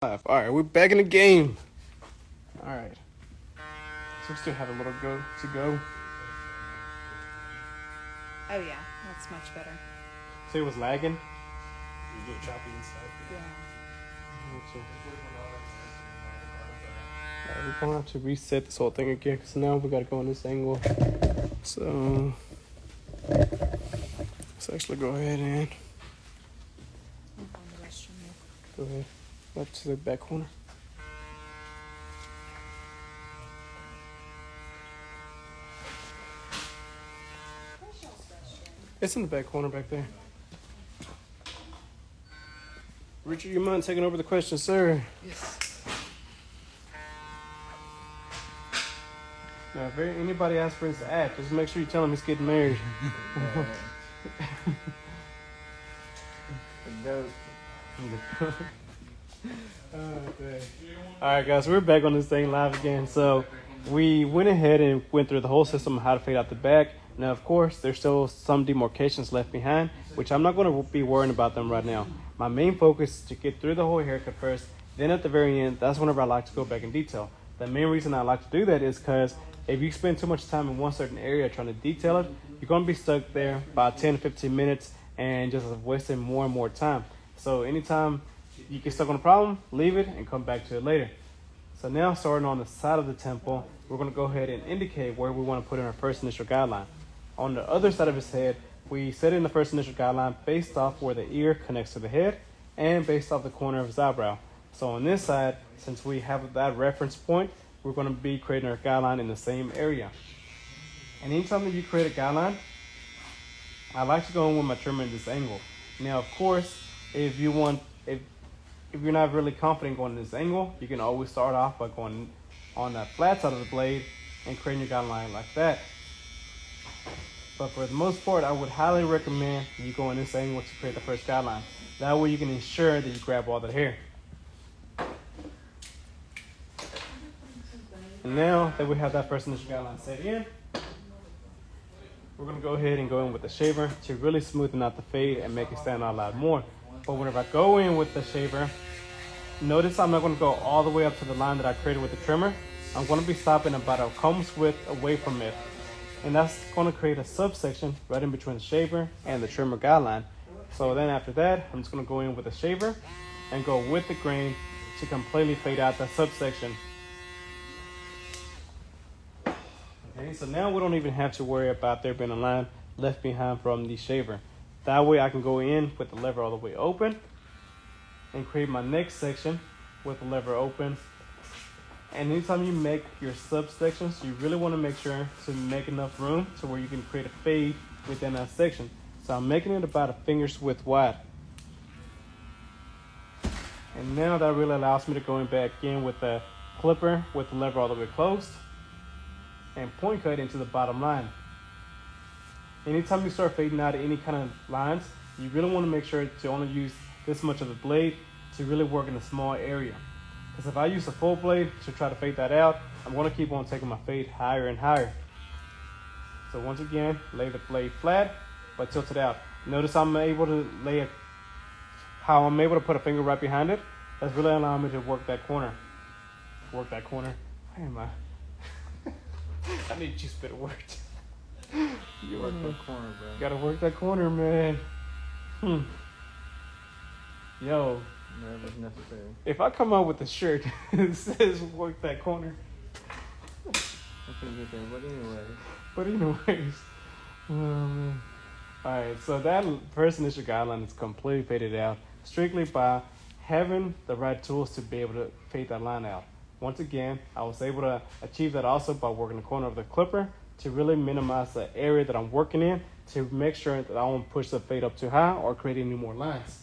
All right, we're back in the game. All right. So we still have a little to go. Oh yeah, that's much better. Say it was lagging. You do choppy and stuff. Yeah. We're going to have to reset this whole thing again because now we got to go in this angle. So let's actually go ahead and go ahead up to the back corner. It's in the back corner back there. Richard, you mind taking over the question, sir? Yes. Now, if anybody asks for his act, just make sure you tell him he's getting married. Alright guys, we're back on this thing live again. So we went ahead and went through the whole system of how to fade out the back. Now of course there's still some demarcations left behind, which I'm not going to be worrying about them right now. My main focus is to get through the whole haircut first, then at the very end, that's whenever I like to go back in detail. The main reason I like to do that is because if you spend too much time in one certain area trying to detail it, you're going to be stuck there about 10 to 15 minutes and just wasting more and more time. So anytime you get stuck on a problem, leave it and come back to it later. So now starting on the side of the temple, we're going to go ahead and indicate where we want to put in our first initial guideline. On the other side of his head, we set in the first initial guideline based off where the ear connects to the head and based off the corner of his eyebrow. So on this side, since we have that reference point, we're going to be creating our guideline in the same area. And anytime that you create a guideline, I like to go in with my trimmer at this angle. Now, of course, if you're not really confident going this angle, you can always start off by going on that flat side of the blade and creating your guideline like that. But for the most part, I would highly recommend you go in this angle to create the first guideline. That way you can ensure that you grab all that hair. And now that we have that first initial guideline set in, we're going to go ahead and go in with the shaver to really smoothen out the fade and make it stand out a lot more. But whenever I go in with the shaver, notice I'm not going to go all the way up to the line that I created with the trimmer. I'm going to be stopping about a comb's width away from it. And that's going to create a subsection right in between the shaver and the trimmer guideline. So then after that, I'm just going to go in with the shaver and go with the grain to completely fade out that subsection. Okay, so now we don't even have to worry about there being a line left behind from the shaver. That way I can go in with the lever all the way open and create my next section with the lever open. And anytime you make your subsections, you really want to make sure to make enough room to where you can create a fade within that section. So I'm making it about a finger's width wide. And now that really allows me to go in back in with the clipper with the lever all the way closed and point cut into the bottom line. Anytime you start fading out any kind of lines, you really want to make sure to only use this much of the blade to really work in a small area. Because if I use a full blade to try to fade that out, I'm going to keep on taking my fade higher and higher. So once again, lay the blade flat, but tilt it out. Notice I'm able to how I'm able to put a finger right behind it. That's really allowing me to work that corner. Work that corner. Where am I? I need you spit of words. You work that corner, bro. Gotta work that corner, man. Yo. Whatever's necessary. If I come out with a shirt that says work that corner. I couldn't get there, But anyways. Alright, so that first initial guideline is completely faded out strictly by having the right tools to be able to fade that line out. Once again, I was able to achieve that also by working the corner of the clipper to really minimize the area that I'm working in to make sure that I don't push the fade up too high or create any more lines.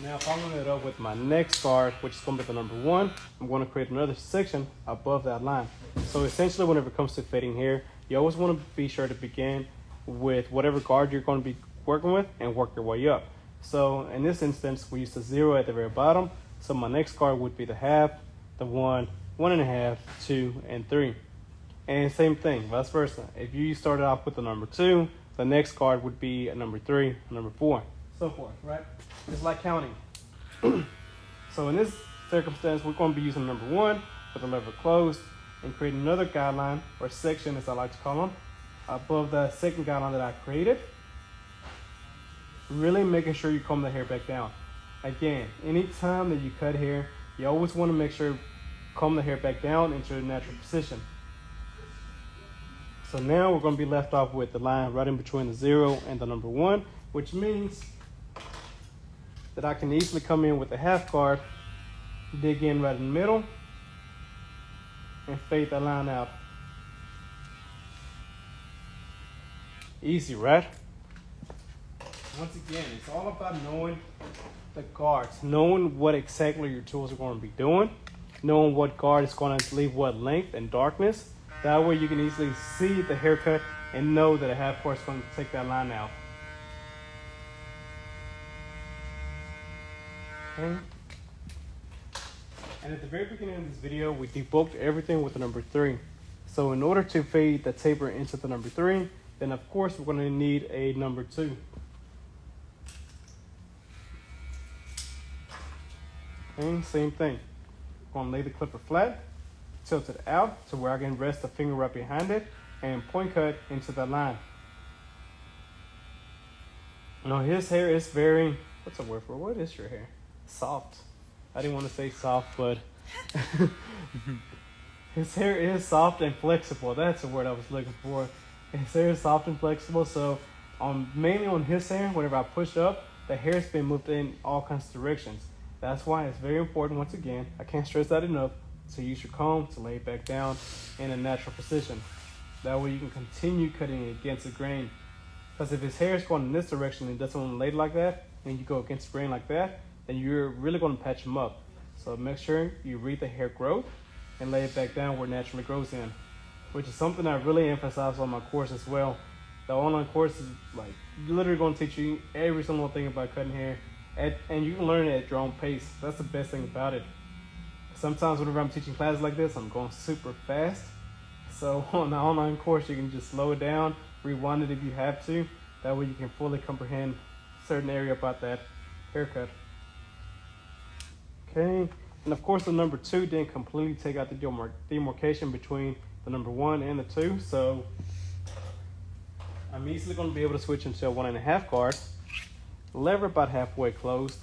Now following it up with my next card, which is going to be the number 1, I'm going to create another section above that line. So essentially whenever it comes to fading hair, you always want to be sure to begin with whatever guard you're going to be working with and work your way up. So in this instance, we use the 0 at the very bottom. So my next card would be the half, the 1, 1.5, 2, and 3. And same thing, vice versa. If you started off with the number 2, the next card would be a number 3, a number 4. so forth, right? It's like counting. So in this circumstance, we're going to be using number 1 with the lever closed and create another guideline or section, as I like to call them, above the second guideline that I created. Really making sure you comb the hair back down. Again, anytime that you cut hair, you always want to make sure comb the hair back down into the natural position. So now we're going to be left off with the line right in between the 0 and the number 1, which means that I can easily come in with a half guard, dig in right in the middle, and fade that line out. Easy, right? Once again, it's all about knowing the guards, knowing what exactly your tools are going to be doing, knowing what guard is going to leave what length and darkness. That way you can easily see the haircut and know that a half guard is going to take that line out. Okay. And at the very beginning of this video, we debulked everything with the number 3. So in order to fade the taper into the number 3, then of course we're going to need a number 2. And same thing. I'm going to lay the clipper flat, tilt it out to where I can rest the finger right behind it, and point cut into the line. Now his hair is very, what's the word for it? What is your hair? Soft. I didn't want to say soft, but his hair is soft and flexible. That's the word I was looking for. His hair is soft and flexible, so mainly on his hair, whenever I push up, the hair's been moved in all kinds of directions. That's why it's very important, once again, I can't stress that enough, to use your comb to lay it back down in a natural position. That way you can continue cutting it against the grain. Because if his hair is going in this direction and doesn't want to lay it like that, and you go against the grain like that, then you're really going to patch him up. So make sure you read the hair growth and lay it back down where it naturally grows in, which is something I really emphasize on my course as well. The online course is like literally going to teach you every single thing about cutting hair, and you can learn it at your own pace. That's the best thing about it. Sometimes whenever I'm teaching classes like this, I'm going super fast. So on the online course, you can just slow it down, rewind it if you have to. That way you can fully comprehend a certain area about that haircut. Okay, and of course the number 2 didn't completely take out the demarcation between the number 1 and the 2. So I'm easily going to be able to switch into a 1.5 guard, lever about halfway closed,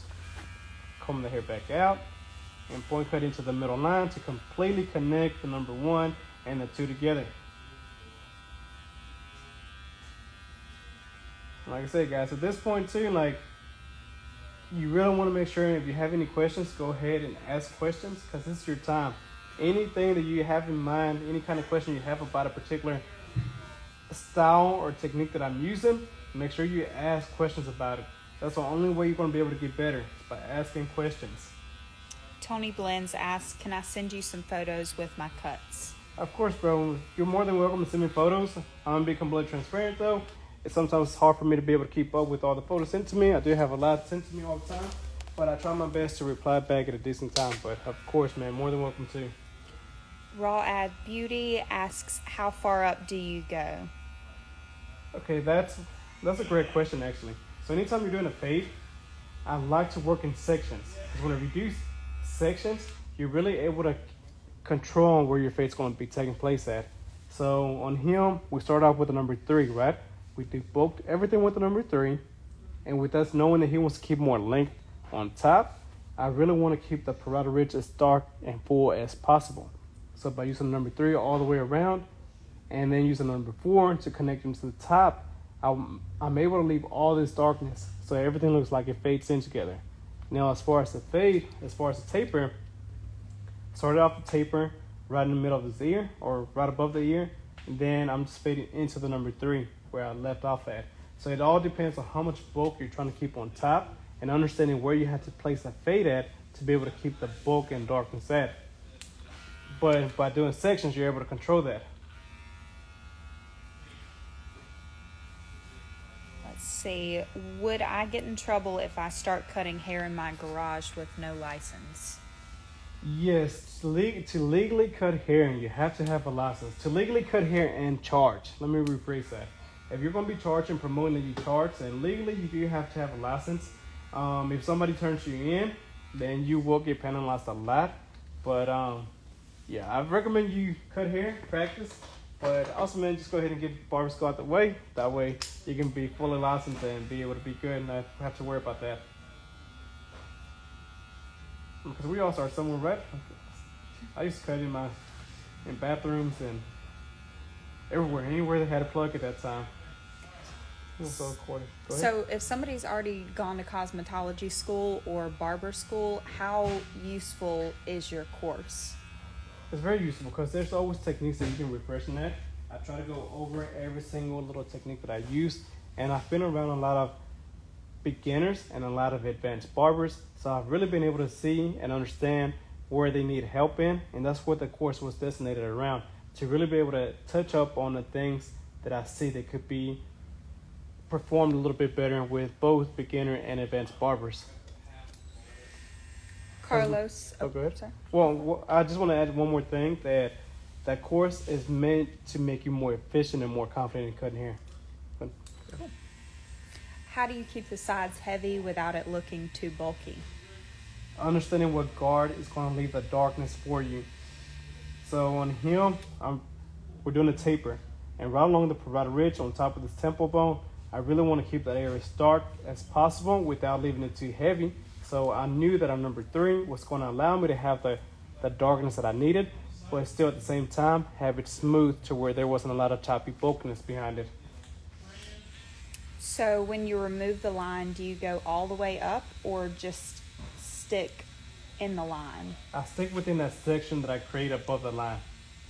comb the hair back out, and point cut into the middle line to completely connect the number 1 and the 2 together. Like I said, guys, at this point too, like, you really want to make sure if you have any questions, go ahead and ask questions, because this is your time. Anything that you have in mind, any kind of question you have about a particular style or technique that I'm using, make sure you ask questions about it. That's the only way you're going to be able to get better, is by asking questions. Tony Blends asks, can I send you some photos with my cuts? Of course, bro. You're more than welcome to send me photos. I'm going to be completely transparent, though. It's sometimes hard for me to be able to keep up with all the photos sent to me. I do have a lot sent to me all the time, but I try my best to reply back at a decent time. But of course, man, more than welcome to. Raw Ad Beauty asks, how far up do you go? Okay, that's a great question, actually. So anytime you're doing a fade, I like to work in sections. Because whenever you do sections, you're really able to control where your fade's going to be taking place at. So on him, we start off with the number 3, right? We debulked everything with the number 3, and with us knowing that he wants to keep more length on top, I really want to keep the parietal ridge as dark and full as possible. So by using the number 3 all the way around, and then using the number 4 to connect him to the top, I'm able to leave all this darkness, so everything looks like it fades in together. Now, as far as the fade, as far as the taper, started off the taper right in the middle of the ear, or right above the ear, and then I'm just fading into the number 3 where I left off at. So it all depends on how much bulk you're trying to keep on top, and understanding where you have to place the fade at to be able to keep the bulk and darkness at. But by doing sections, you're able to control that. Let's see. Would I get in trouble if I start cutting hair in my garage with no license? Yes, to legally cut hair, you have to have a license. To legally cut hair and charge, let me rephrase that. if you're going to be charging, promoting that you charge, and legally you do have to have a license. If somebody turns you in, then you will get penalized a lot. But yeah, I recommend you cut hair, practice. But also, man, just go ahead and get barber school out the way. That way you can be fully licensed and be able to be good and not have to worry about that. Because we all start somewhere, right? I used to cut in bathrooms and everywhere, anywhere they had a plug at that time. It was so recorded. Go ahead. So if somebody's already gone to cosmetology school or barber school, how useful is your course? It's very useful because there's always techniques that you can refresh in that. I try to go over every single little technique that I use, and I've been around a lot of beginners and a lot of advanced barbers, so I've really been able to see and understand where they need help in, and that's what the course was designated around, to really be able to touch up on the things that I see that could be performed a little bit better with both beginner and advanced barbers. Carlos. Oh, go ahead. Sorry. Well, I just want to add one more thing, that course is meant to make you more efficient and more confident in cutting hair. How do you keep the sides heavy without it looking too bulky? Understanding what guard is going to leave the darkness for you. So on him, we're doing a taper, and right along the parietal ridge on top of this temple bone, I really want to keep that area as dark as possible without leaving it too heavy. So I knew that on number 3 was going to allow me to have the darkness that I needed, but still at the same time have it smooth to where there wasn't a lot of choppy bulkiness behind it. So when you remove the line, do you go all the way up or just stick in the line? I stick within that section that I create above the line.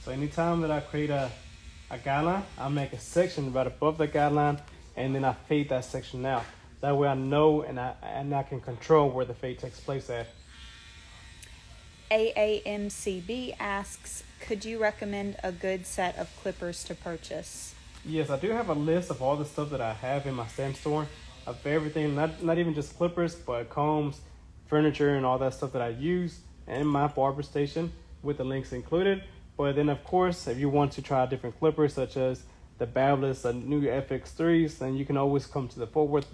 So anytime that I create a guideline, I make a section right above the guideline, and then I fade that section out. That way I know and I can control where the fade takes place at. AAMCB asks, could you recommend a good set of clippers to purchase? Yes, I do have a list of all the stuff that I have in my stamp store, of everything, not even just clippers, but combs, furniture, and all that stuff that I use in my barber station with the links included. But then, of course, if you want to try different clippers, such as the Babyliss, the new FX3s, then you can always come to the Fort Worth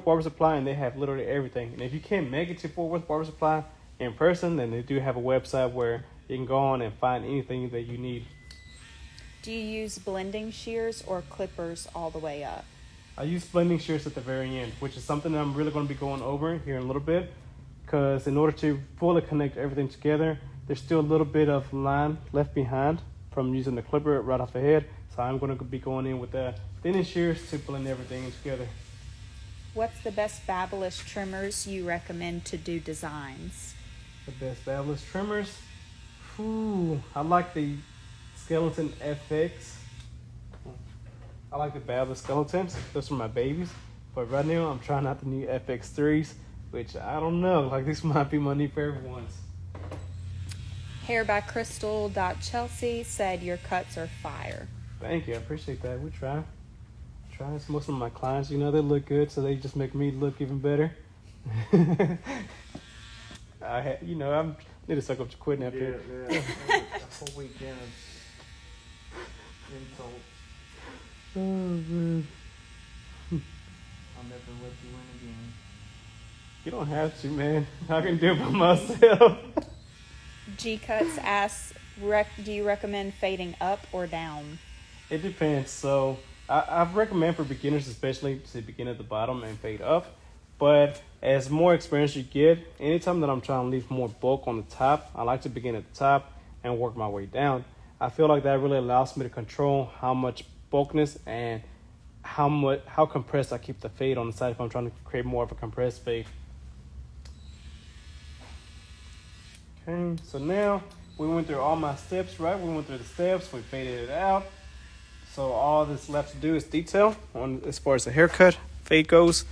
Barber Supply, and they have literally everything. And if you can't make it to Fort Worth Barber Supply in person, then they do have a website where you can go on and find anything that you need. Do you use blending shears or clippers all the way up? I use blending shears at the very end, which is something that I'm really going to be going over here in a little bit, because in order to fully connect everything together, there's still a little bit of line left behind from using the clipper right off the head. So I'm going to be going in with the thinning shears to blend everything in together. What's the best Babyliss trimmers you recommend to do designs? The best Babyliss trimmers? I like the Skeleton FX. I like the Babyliss Skeletons. Those are my babies. But right now I'm trying out the new FX3s, which I don't know. Like, this might be my new favorite ones. Hairbycrystal.Chelsea said your cuts are fire. Thank you. I appreciate that. We try. Most of my clients, they look good, so they just make me look even better. I need to suck up to quitting after. Yeah. A whole weekend of insults. Oh, man. I'll never let you win again. You don't have to, man. I can do it by myself. G Cuts asks, do you recommend fading up or down? It depends. So I recommend for beginners, especially, to begin at the bottom and fade up. But as more experience you get, anytime that I'm trying to leave more bulk on the top, I like to begin at the top and work my way down. I feel like that really allows me to control how much bulkness and how compressed I keep the fade on the side if I'm trying to create more of a compressed fade. Okay, so now we went through all my steps, right? We went through the steps, we faded it out. So all that's left to do is detail on as far as the haircut fade goes.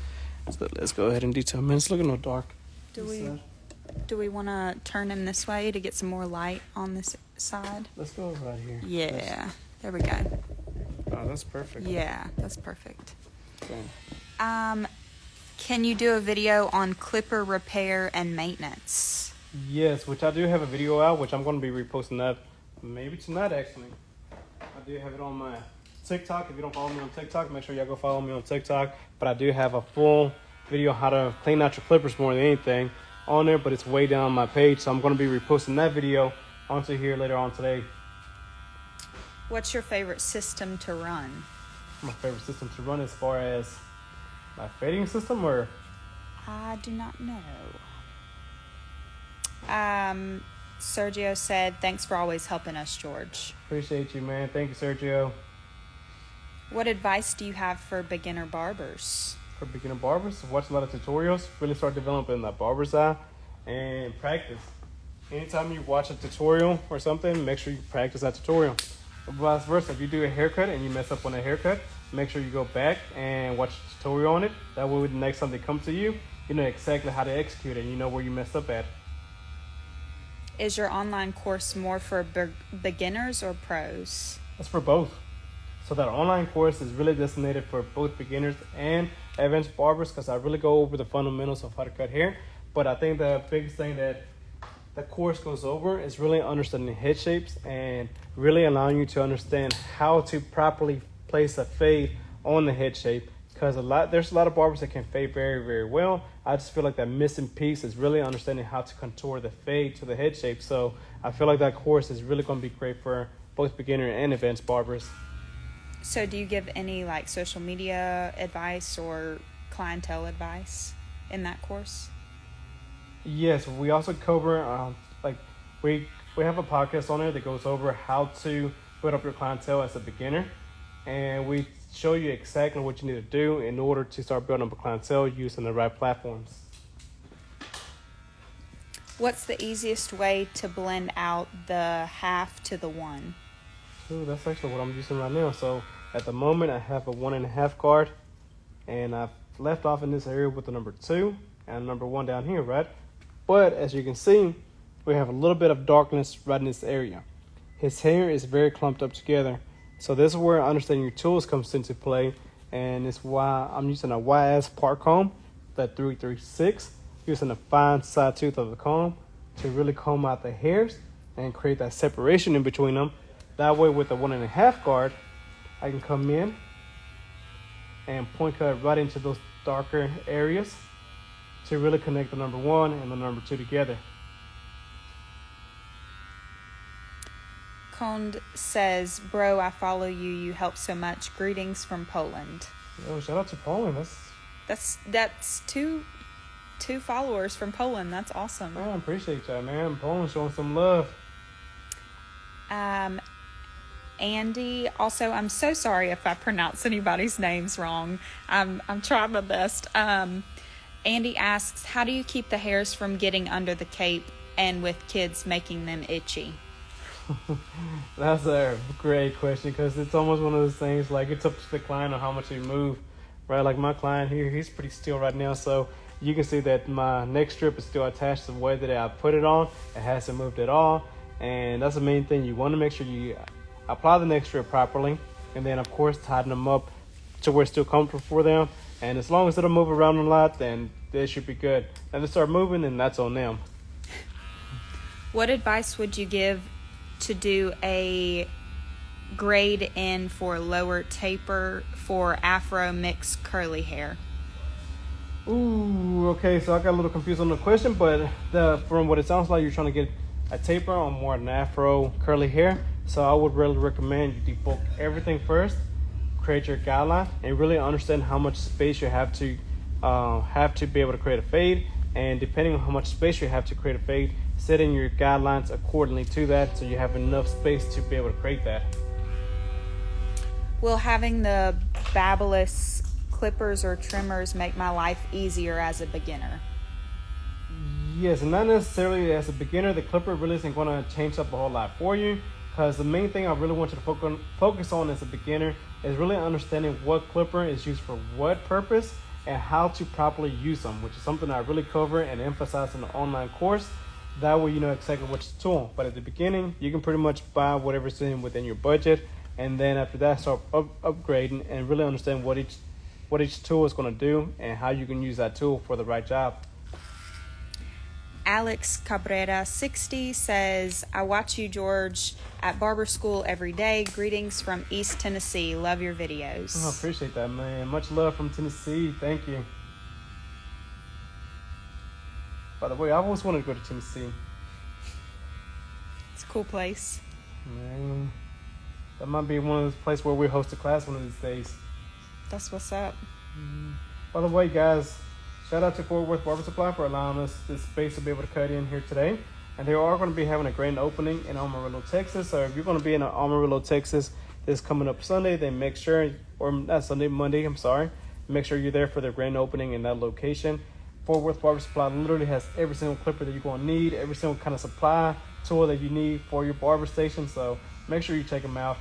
So let's go ahead and detail. Man, it's looking a little dark. Do we want to turn him this way to get some more light on this side? Let's go right here. Yeah, there we go. Oh, that's perfect. Yeah, that's perfect. Okay. Can you do a video on clipper repair and maintenance? Yes, which I do have a video out, which I'm going to be reposting that maybe tonight, actually. I do have it on my TikTok. If you don't follow me on TikTok, make sure y'all go follow me on TikTok. But I do have a full video how to clean out your clippers more than anything on there, but it's way down on my page, so I'm going to be reposting that video onto here later on today. What's your favorite system to run? My favorite system to run as far as my fading system, or I do not know. Sergio said, thanks for always helping us, George. appreciate you, man. Thank you, Sergio. What advice do you have for beginner barbers? For beginner barbers, watch a lot of tutorials, really start developing that barber's eye, and practice. Anytime you watch a tutorial or something, make sure you practice that tutorial. Vice versa, if you do a haircut and you mess up on a haircut, make sure you go back and watch a tutorial on it. That way, when the next time they come to you, you know exactly how to execute it and you know where you messed up at. Is your online course more for beginners or pros? That's for both. So that online course is really designated for both beginners and advanced barbers, because I really go over the fundamentals of how to cut hair. But I think the biggest thing that the course goes over is really understanding head shapes and really allowing you to understand how to properly place a fade on the head shape. Because there's a lot of barbers that can fade very, very well. I just feel like that missing piece is really understanding how to contour the fade to the head shape. So I feel like that course is really going to be great for both beginner and advanced barbers. So do you give any like social media advice or clientele advice in that course? Yes, we also cover we have a podcast on there that goes over how to build up your clientele as a beginner, and we show you exactly what you need to do in order to start building up a clientele using the right platforms. What's the easiest way to blend out the half to the 1? Ooh, that's actually what I'm using right now. So at the moment I have a 1.5 card, and I've left off in this area with the number 2 and number 1 down here, right? But as you can see, we have a little bit of darkness right in this area. His hair is very clumped up together. So this is where understanding your tools comes into play, and it's why I'm using a YS part comb, that 336, using the fine side tooth of the comb to really comb out the hairs and create that separation in between them. That way with the 1.5 guard, I can come in and point cut right into those darker areas to really connect the number 1 and the number 2 together. Kond says, bro, I follow you. You help so much. Greetings from Poland. Oh, shout out to Poland. That's two followers from Poland. That's awesome. I appreciate that, man. Poland showing some love. Andy, also, I'm so sorry if I pronounce anybody's names wrong. I'm trying my best. Andy asks, how do you keep the hairs from getting under the cape and with kids making them itchy? That's a great question, because it's almost one of those things, like it's up to the client on how much they move, right? Like my client here, he's pretty still right now, so you can see that my neck strip is still attached to the way that I put it on. It hasn't moved at all, and that's the main thing. You want to make sure you apply the neck strip properly, and then of course tighten them up to where it's still comfortable for them. And as long as it'll move around a lot, then they should be good. And they start moving, then that's on them. What advice would you give to do a grade in for lower taper for afro mixed curly hair? Ooh, okay, so I got a little confused on the question, but from what it sounds like, you're trying to get a taper on more an afro curly hair. So I would really recommend you debulk everything first, create your guideline, and really understand how much space you have to be able to create a fade. And depending on how much space you have to create a fade, set in your guidelines accordingly to that, so you have enough space to be able to create that. Will having the Babyliss clippers or trimmers make my life easier as a beginner? Yes, and not necessarily as a beginner. The clipper really isn't going to change up a whole lot for you, because the main thing I really want you to focus on as a beginner is really understanding what clipper is used for what purpose and how to properly use them, which is something I really cover and emphasize in the online course. That way you know exactly which tool. But at the beginning, you can pretty much buy whatever's within your budget, and then after that start upgrading and really understand what each tool is going to do and how you can use that tool for the right job. Alex Cabrera 60 says, I watch you, George, at barber school every day. Greetings from East Tennessee. Love your videos. Oh, I appreciate that, man. Much love from Tennessee. Thank you. By the way, I always wanted to go to Tennessee. It's a cool place. Man, that might be one of those places where we host a class one of these days. That's what's up. By the way, guys, shout out to Fort Worth Barber Supply for allowing us this space to be able to cut in here today. And they are going to be having a grand opening in Amarillo, Texas. So if you're going to be in Amarillo, Texas this coming up Sunday, then make sure, or not Sunday, Monday, I'm sorry. Make sure you're there for their grand opening in that location. Fort Worth Barber Supply literally has every single clipper that you're going to need, every single kind of supply tool that you need for your barber station. So make sure you check them out.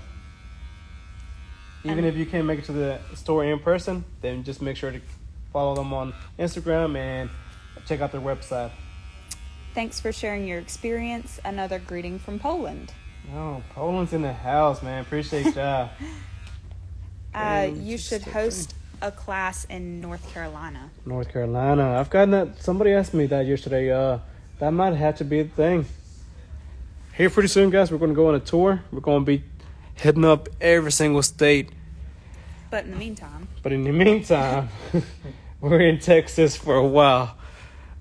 Even if you can't make it to the store in person, then just make sure to follow them on Instagram and check out their website. Thanks for sharing your experience. Another greeting from Poland. Oh, Poland's in the house, man. Appreciate y'all. You should host a class in North Carolina. North Carolina. I've gotten that. Somebody asked me that yesterday. That might have to be the thing. Here pretty soon, guys, we're going to go on a tour. We're going to be hitting up every single state. But in the meantime, we're in Texas for a while.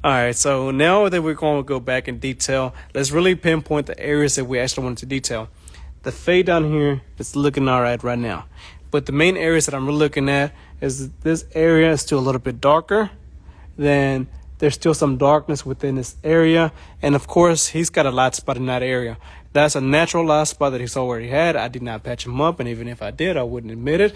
All right, so now that we're going to go back in detail, let's really pinpoint the areas that we actually wanted to detail. The fade down here is looking all right now. But the main areas that I'm really looking at is this area is still a little bit darker. Then there's still some darkness within this area. And, of course, he's got a light spot in that area. That's a natural light spot that he's already had. I did not patch him up, and even if I did, I wouldn't admit it.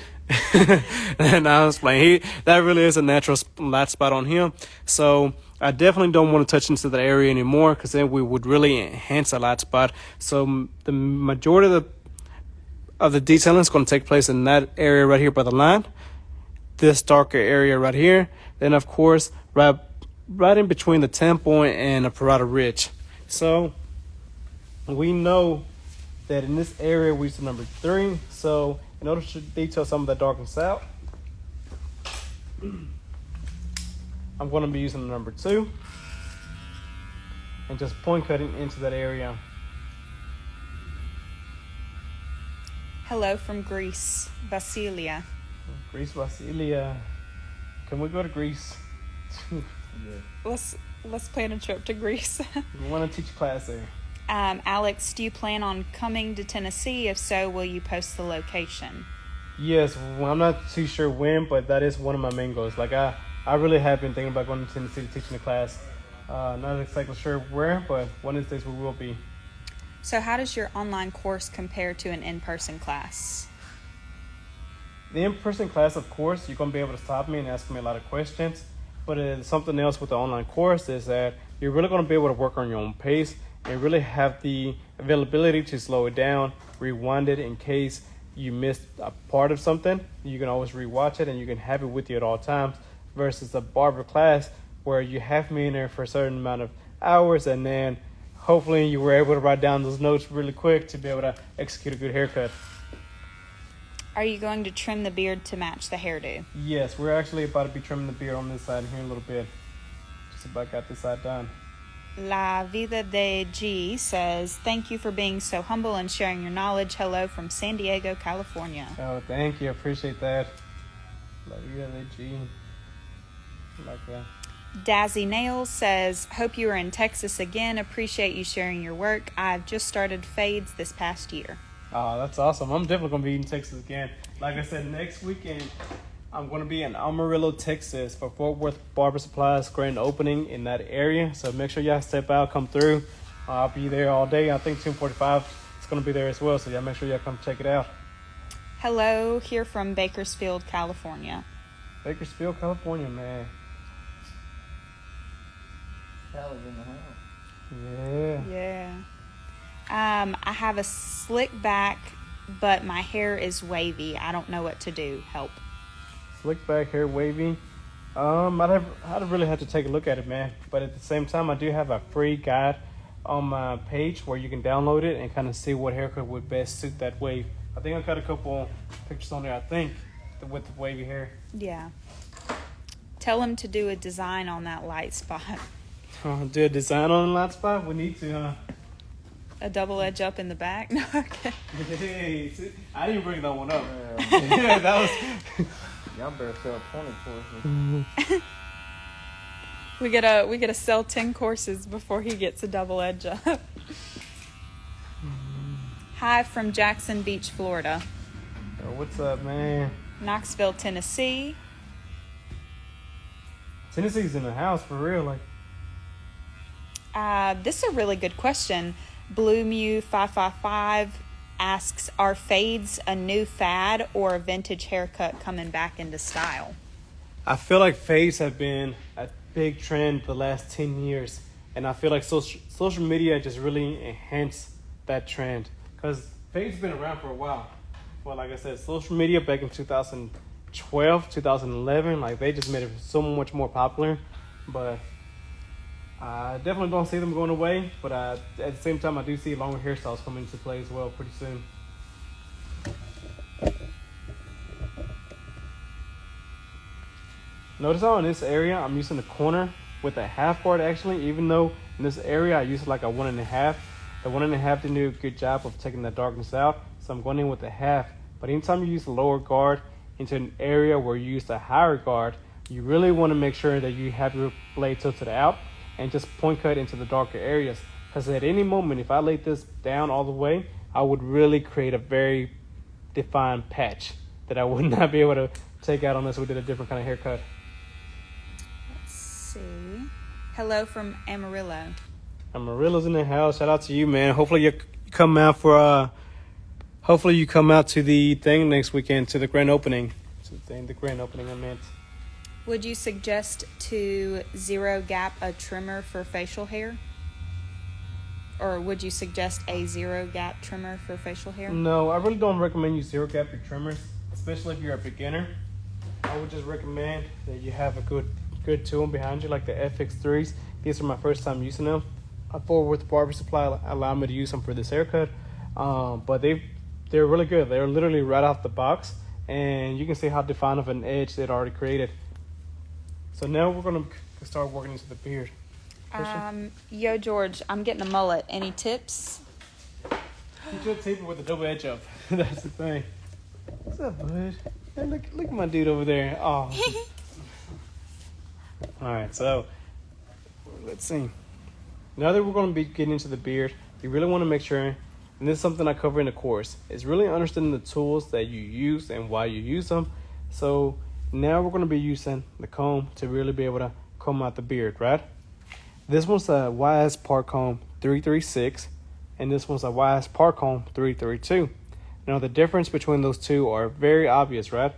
And I was playing. That really is a natural light spot on him. So I definitely don't want to touch into that area anymore because then we would really enhance a light spot. So the majority of the detailing is going to take place in that area right here by the line. This darker area right here. Then, of course, right in between the temple and the parietal ridge. So we know that in this area we use the number 3. So in order to detail some of the darkness out, I'm going to be using the number 2 and just point cutting into that area. hello from Greece, Vasilia. Greece, Vasilia. Can we go to Greece? Yeah. Let's plan a trip to Greece. We want to teach class there. Alex, do you plan on coming to Tennessee? If so, will you post the location? Yes, well, I'm not too sure when, but that is one of my main goals. Like I really have been thinking about going to Tennessee to teaching the class. Not exactly sure where, but one of these days we will be. So how does your online course compare to an in-person class? The in-person class, of course, you're going to be able to stop me and ask me a lot of questions. But something else with the online course is that you're really going to be able to work on your own pace and really have the availability to slow it down, rewind it in case you missed a part of something. You can always rewatch it and you can have it with you at all times versus a barber class where you have me in there for a certain amount of hours and then hopefully you were able to write down those notes really quick to be able to execute a good haircut. Are you going to trim the beard to match the hairdo? Yes, we're actually about to be trimming the beard on this side here in a little bit. Just about got this side done. La Vida de G says, thank you for being so humble and sharing your knowledge. Hello from San Diego, California. Oh, thank you. I appreciate that. La Vida de G. Like that. Dazzy Nails says, hope you are in Texas again. Appreciate you sharing your work. I've just started fades this past year. Oh, that's awesome. I'm definitely going to be in Texas again. Like I said, next weekend, I'm going to be in Amarillo, Texas for Fort Worth Barber Supplies grand opening in that area. So make sure y'all step out, come through. I'll be there all day. I think 2:45 is going to be there as well. So y'all make sure y'all come check it out. Hello, here from Bakersfield, California. Bakersfield, California, man. Sally's in the house. Yeah. Yeah. I have a slick back, but my hair is wavy. I don't know what to do. Help. Slick back hair, wavy. I'd really have to take a look at it, man. But at the same time, I do have a free guide on my page where you can download it and kind of see what haircut would best suit that wave. I think I've got a couple pictures on there, I think, with the wavy hair. Yeah. Tell him to do a design on that light spot. Do a design on the lat spot? We need to, huh? A double edge up in the back? No, okay. Hey, see, I didn't bring that one up. Yeah. Yeah, that was. Y'all better sell 20 courses. We gotta sell 10 courses before he gets a double edge up. Hi from Jackson Beach, Florida. Oh, what's up, man? Knoxville, Tennessee. Tennessee's in the house for real. Like, This is a really good question. Blue Mew 555 asks, are fades a new fad or a vintage haircut coming back into style? I feel like fades have been a big trend the last 10 years. And I feel like social media just really enhanced that trend. Because fades been around for a while. Well, like I said, social media back in 2012, 2011, like they just made it so much more popular. But I definitely don't see them going away. But at the same time, I do see longer hairstyles coming into play as well pretty soon. Notice how in this area, I'm using the corner with a half guard actually, even though in this area I used like a 1.5. The 1.5 didn't do a good job of taking the darkness out, so I'm going in with a half. But anytime you use a lower guard into an area where you use a higher guard, you really want to make sure that you have your blade tilted out and just point cut into the darker areas. Because at any moment, if I laid this down all the way, I would really create a very defined patch that I would not be able to take out unless we did a different kind of haircut. Let's see. Hello from Amarillo. Amarillo's in the house. Shout out to you, man. Hopefully you come out for hopefully you come out to the thing next weekend, to the grand opening. The grand opening I meant. Would you suggest to zero gap a trimmer for facial hair? Or would you suggest a zero gap trimmer for facial hair? No, I really don't recommend you zero gap your trimmers, especially if you're a beginner. I would just recommend that you have a good tool behind you, like the FX3s. These are my first time using them. Forward with Barber Supply allowed me to use them for this haircut, but they're really good. They're literally right off the box, and you can see how defined of an edge they'd already created. So now we're gonna start working into the beard. Yo, George, I'm getting a mullet. Any tips? You should tape it with a double edge up. That's the thing. What's up, bud? Hey, look at my dude over there. Oh. All right, so let's see. Now that we're going to be getting into the beard, you really want to make sure, and this is something I cover in the course, is really understanding the tools that you use and why you use them. So now we're going to be using the comb to really be able to comb out the beard, right? This one's a YS Part Comb 336, and this one's a YS Part Comb 332. Now the difference between those two are very obvious, right?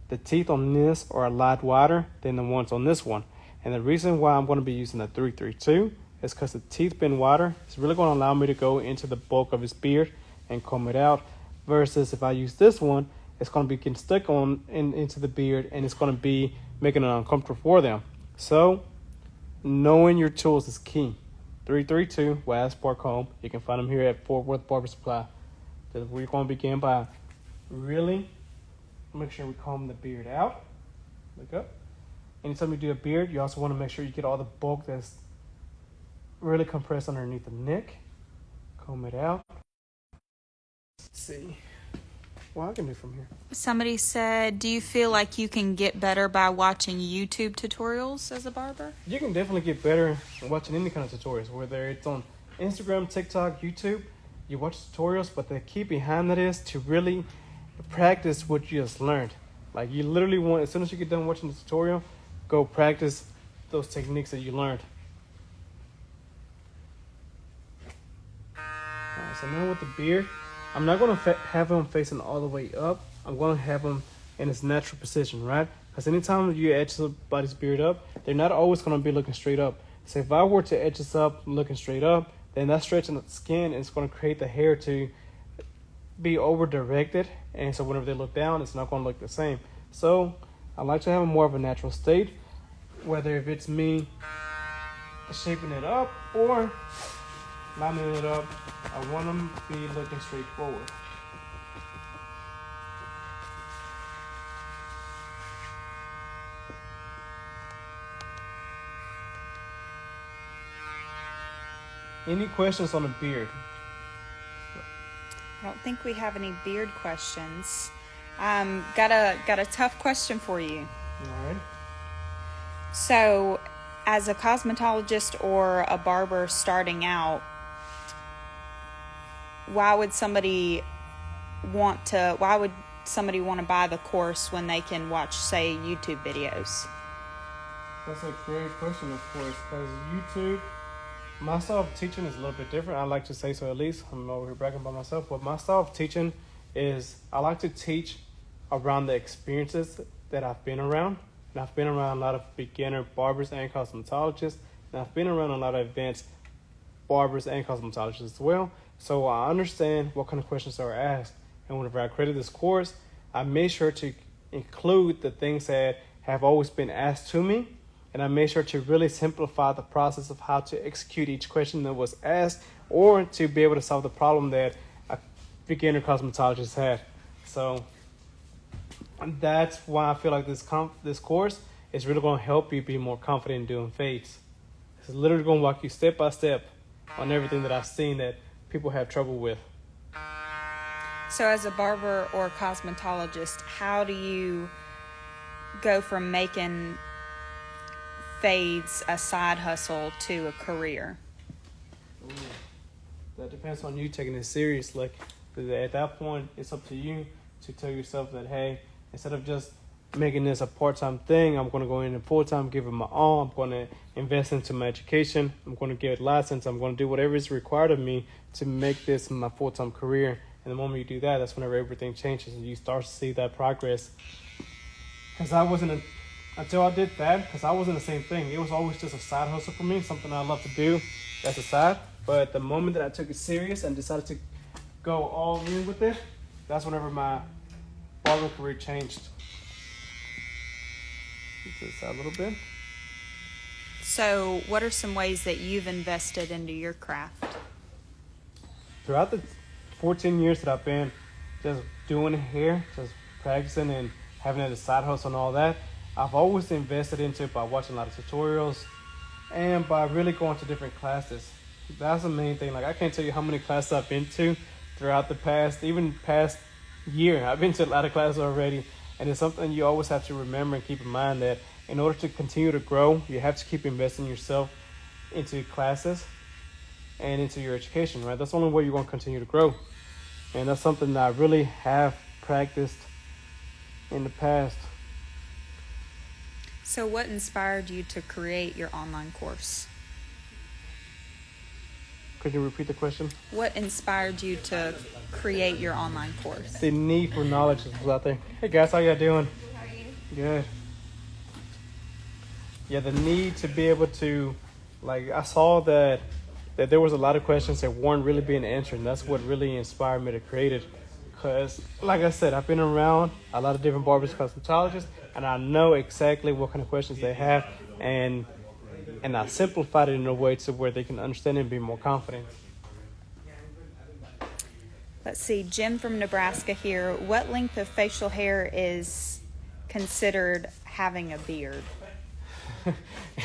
The teeth on this are a lot wider than the ones on this one. And the reason why I'm going to be using the 332 is because the teeth being wider, it's really going to allow me to go into the bulk of his beard and comb it out. Versus if I use this one, it's going to be getting stuck into the beard, and it's going to be making it uncomfortable for them. So knowing your tools is key. 332 YS Part Comb. You can find them here at Fort Worth Barber Supply. So we're going to begin by really make sure we comb the beard out. Look up. Anytime you do a beard, you also want to make sure you get all the bulk that's really compressed underneath the neck. Comb it out. Let's see. Well, I can do from here. Somebody said, do you feel like you can get better by watching YouTube tutorials as a barber? You can definitely get better watching any kind of tutorials, whether it's on Instagram, TikTok, YouTube. You watch tutorials, but the key behind that is to really practice what you just learned. Like you literally want, as soon as you get done watching the tutorial, go practice those techniques that you learned. Alright, so now with the beard, I'm not going to have him facing all the way up. I'm going to have him in his natural position, right? Because anytime you edge somebody's beard up, they're not always going to be looking straight up. So if I were to edge this up looking straight up, then that's stretching the skin, and it's going to create the hair to be over directed, and so whenever they look down, it's not going to look the same. So I like to have more of a natural state, whether if it's me shaping it up or lining it up. I want them to be looking straight forward. Any questions on the beard? I don't think we have any beard questions. Got a tough question for you. All right. So, as a cosmetologist or a barber starting out, why would somebody want to buy the course when they can watch, say, YouTube videos? That's a great question, of course, because YouTube, my style of teaching is a little bit different. I like to say so, at least. I'm over here bragging about myself. But my style of teaching is I like to teach around the experiences that I've been around. And I've been around a lot of beginner barbers and cosmetologists. And I've been around a lot of advanced barbers and cosmetologists as well. So I understand what kind of questions are asked. And whenever I created this course, I made sure to include the things that have always been asked to me. And I made sure to really simplify the process of how to execute each question that was asked, or to be able to solve the problem that a beginner cosmetologist had. So that's why I feel like this course is really going to help you be more confident in doing fades. It's literally going to walk you step by step on everything that I've seen that people have trouble with. So, as a barber or cosmetologist, how do you go from making fades a side hustle to a career? Ooh, that depends on you taking it serious. Like, at that point, it's up to you to tell yourself that, hey, instead of just making this a part-time thing, I'm going to go in and full-time, give it my all. I'm going to invest into my education. I'm going to get a license. I'm going to do whatever is required of me to make this my full-time career. And the moment you do that, that's whenever everything changes and you start to see that progress. Because until I did that, because I wasn't the same thing. It was always just a side hustle for me, something I love to do as a side. But the moment that I took it serious and decided to go all in with it, that's whenever my barber career changed. Get this out a little bit. So, what are some ways that you've invested into your craft? Throughout the 14 years that I've been just doing hair, just practicing and having it as a side hustle and all that, I've always invested into it by watching a lot of tutorials and by really going to different classes. That's the main thing. Like, I can't tell you how many classes I've been to throughout the past year. I've been to a lot of classes already, and it's something you always have to remember and keep in mind that in order to continue to grow, you have to keep investing yourself into classes and into your education, right? That's the only way you're going to continue to grow. And that's something that I really have practiced in the past. So, what inspired you to create your online course? Could you repeat the question? What inspired you to create your online course? The need for knowledge is out there. Hey guys, how y'all doing? How are you? Good. Yeah, the need to be able to, like, I saw that there was a lot of questions that weren't really being answered, and that's what really inspired me to create it. Because, like I said, I've been around a lot of different barbers, cosmetologists, and I know exactly what kind of questions they have, and I simplified it in a way to where they can understand it and be more confident. Let's see, Jim from Nebraska here. What length of facial hair is considered having a beard?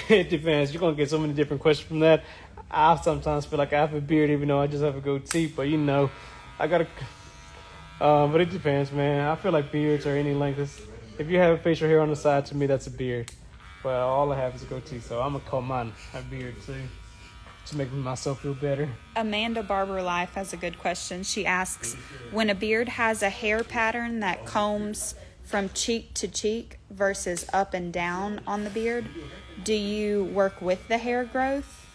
It depends. You're going to get so many different questions from that. I sometimes feel like I have a beard even though I just have a goatee, but I got to... but it depends, man. I feel like beards are any length. If you have facial hair on the side, to me, that's a beard. But all I have is a goatee, so I'm going to call mine a beard, too, to make myself feel better. Amanda Barber Life has a good question. She asks, when a beard has a hair pattern that combs from cheek to cheek versus up and down on the beard, do you work with the hair growth?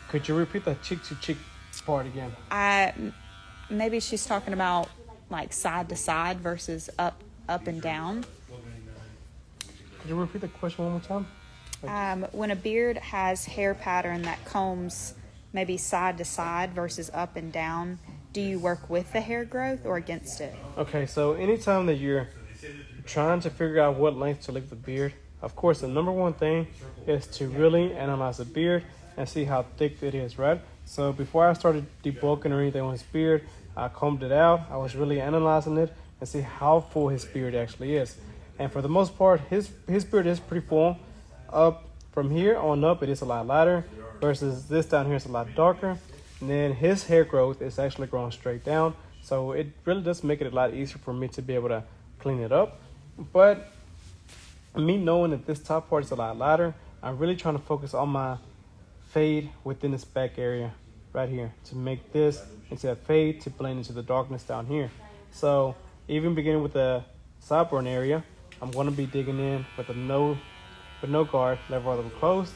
Could you repeat that cheek to cheek part again? Maybe she's talking about like side to side versus up and down. Could you repeat the question one more time? When a beard has hair pattern that combs maybe side to side versus up and down, do you work with the hair growth or against it? Okay, so anytime that you're trying to figure out what length to leave the beard, of course, the number one thing is to really analyze the beard and see how thick it is, right? So before I started debulking or anything on his beard, I combed it out. I was really analyzing it and see how full his beard actually is. And for the most part, his beard is pretty full. Up from here on up, it is a lot lighter. versus this down here is a lot darker. And then his hair growth is actually growing straight down. So it really does make it a lot easier for me to be able to clean it up. But me knowing that this top part is a lot lighter, I'm really trying to focus on my fade within this back area right here to make this into a fade to blend into the darkness down here. So even beginning with the sideburn area, I'm going to be digging in with no guard, level level closed,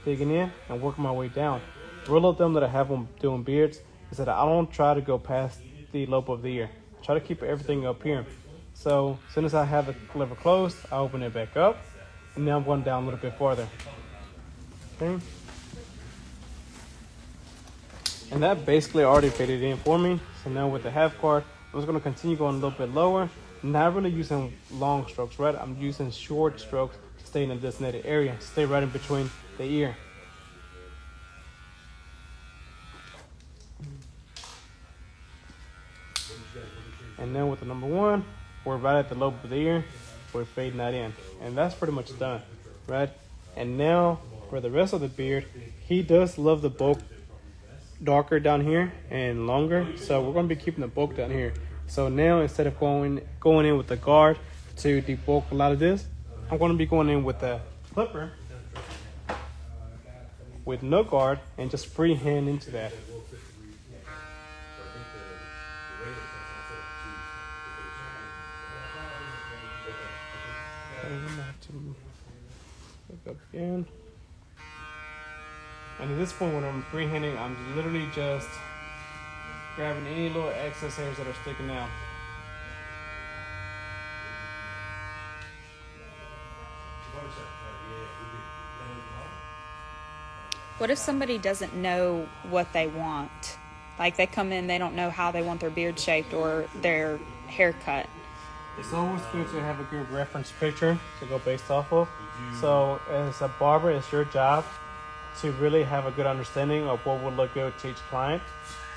digging in and working my way down. The rule of thumb that I have when doing beards is that I don't try to go past the lobe of the ear. I try to keep everything up here. So as soon as I have the lever closed, I open it back up, and now I'm going down a little bit farther. Okay. And that basically already faded in for me. So now with the half guard, I'm just going to continue going a little bit lower. Not really using long strokes, right? I'm using short strokes to stay in a designated area, stay right in between the ear. And then with the number one, we're right at the lobe of the ear. We're fading that in. And that's pretty much done, right? And now for the rest of the beard, he does love the bulk darker down here and longer. So we're going to be keeping the bulk down here. So now instead of going in with the guard to debulk a lot of this, I'm going to be going in with the clipper with no guard and just freehand into that. I'm going to have to look up again. And at this point when I'm freehanding, I'm literally just grabbing any little excess hairs that are sticking out. What if somebody doesn't know what they want? Like they come in, they don't know how they want their beard shaped or their haircut. It's always good to have a good reference picture to go based off of. So as a barber, it's your job to really have a good understanding of what would look good to each client.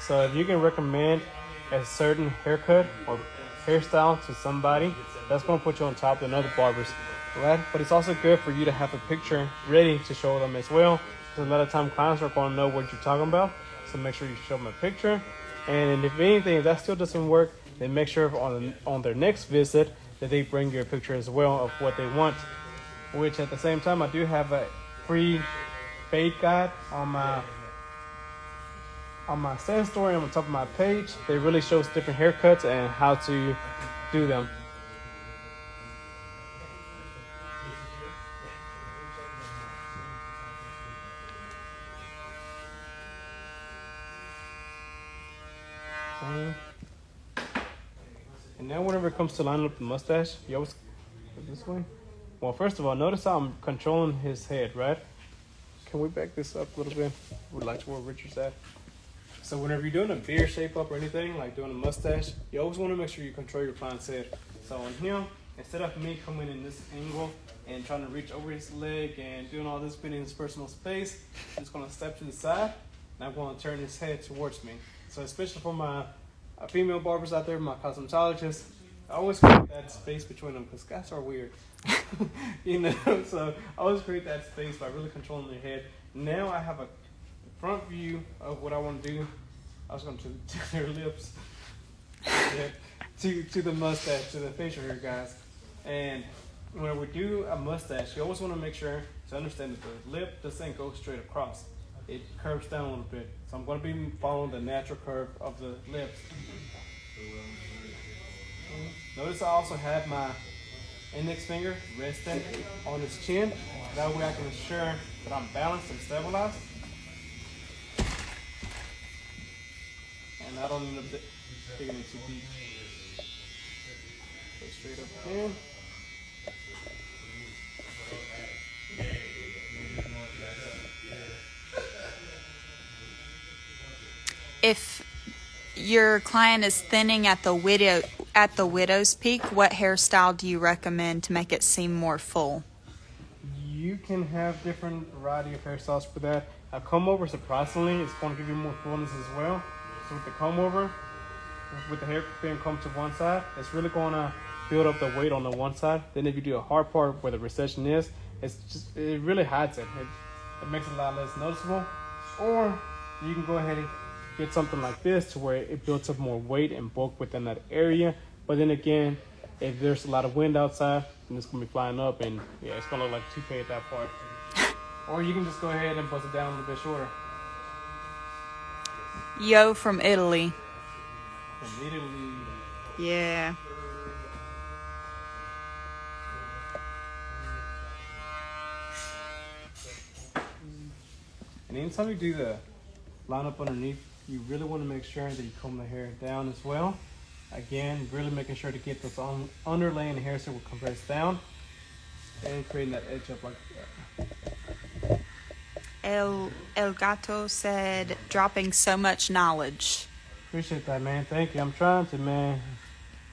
So if you can recommend a certain haircut or hairstyle to somebody, that's going to put you on top of other barbers, right? But it's also good for you to have a picture ready to show them as well. Because a lot of time clients are going to know what you're talking about. So make sure you show them a picture. And if anything, if that still doesn't work, then make sure on their next visit that they bring you a picture as well of what they want. Which at the same time, I do have a free fade guide on my stand story on the top of my page. It really shows different haircuts and how to do them. And now whenever it comes to lining up the mustache, you always go this way. Well, first of all, notice how I'm controlling his head, right? Can we back this up a little bit? We'd like to where Richard's at. So whenever you're doing a beard shape up or anything, like doing a mustache, you always want to make sure you control your client's head. So on him, instead of me coming in this angle and trying to reach over his leg and doing all this being in his personal space, I'm just going to step to the side and I'm going to turn his head towards me. So especially for my female barbers out there, my cosmetologists, I always create that space between them because guys are weird. You know, so I always create that space by really controlling their head. Now I have a front view of what I want to do. I was going to do their lips to the mustache, to the facial hair, guys. And when we do a mustache, you always want to make sure to understand that the lip doesn't go straight across. It curves down a little bit. So I'm going to be following the natural curve of the lips. Notice I also have my index finger resting on his chin. That way I can ensure that I'm balanced and stabilized. And I don't end up digging it too deep. Go straight up here. If your client is thinning at the widow's peak, what hairstyle do you recommend to make it seem more full? You can have different variety of hairstyles for that. A comb over, surprisingly, is going to give you more fullness as well. So with the comb over, with the hair being combed to one side, it's really going to build up the weight on the one side. Then if you do a hard part where the recession is, it really hides it. It makes it a lot less noticeable. Or you can go ahead and get something like this to where it builds up more weight and bulk within that area. But then again, if there's a lot of wind outside, then it's gonna be flying up, and yeah, it's gonna look like a toupee at that part. Or you can just go ahead and bust it down a little bit shorter. Yo from Italy. From Italy. Yeah. And anytime you do the line up underneath, you really want to make sure that you comb the hair down as well. Again, really making sure to get those underlaying hair so it will compress down and creating that edge up like that. El Gato said, dropping so much knowledge. Appreciate that, man. Thank you. I'm trying to, man.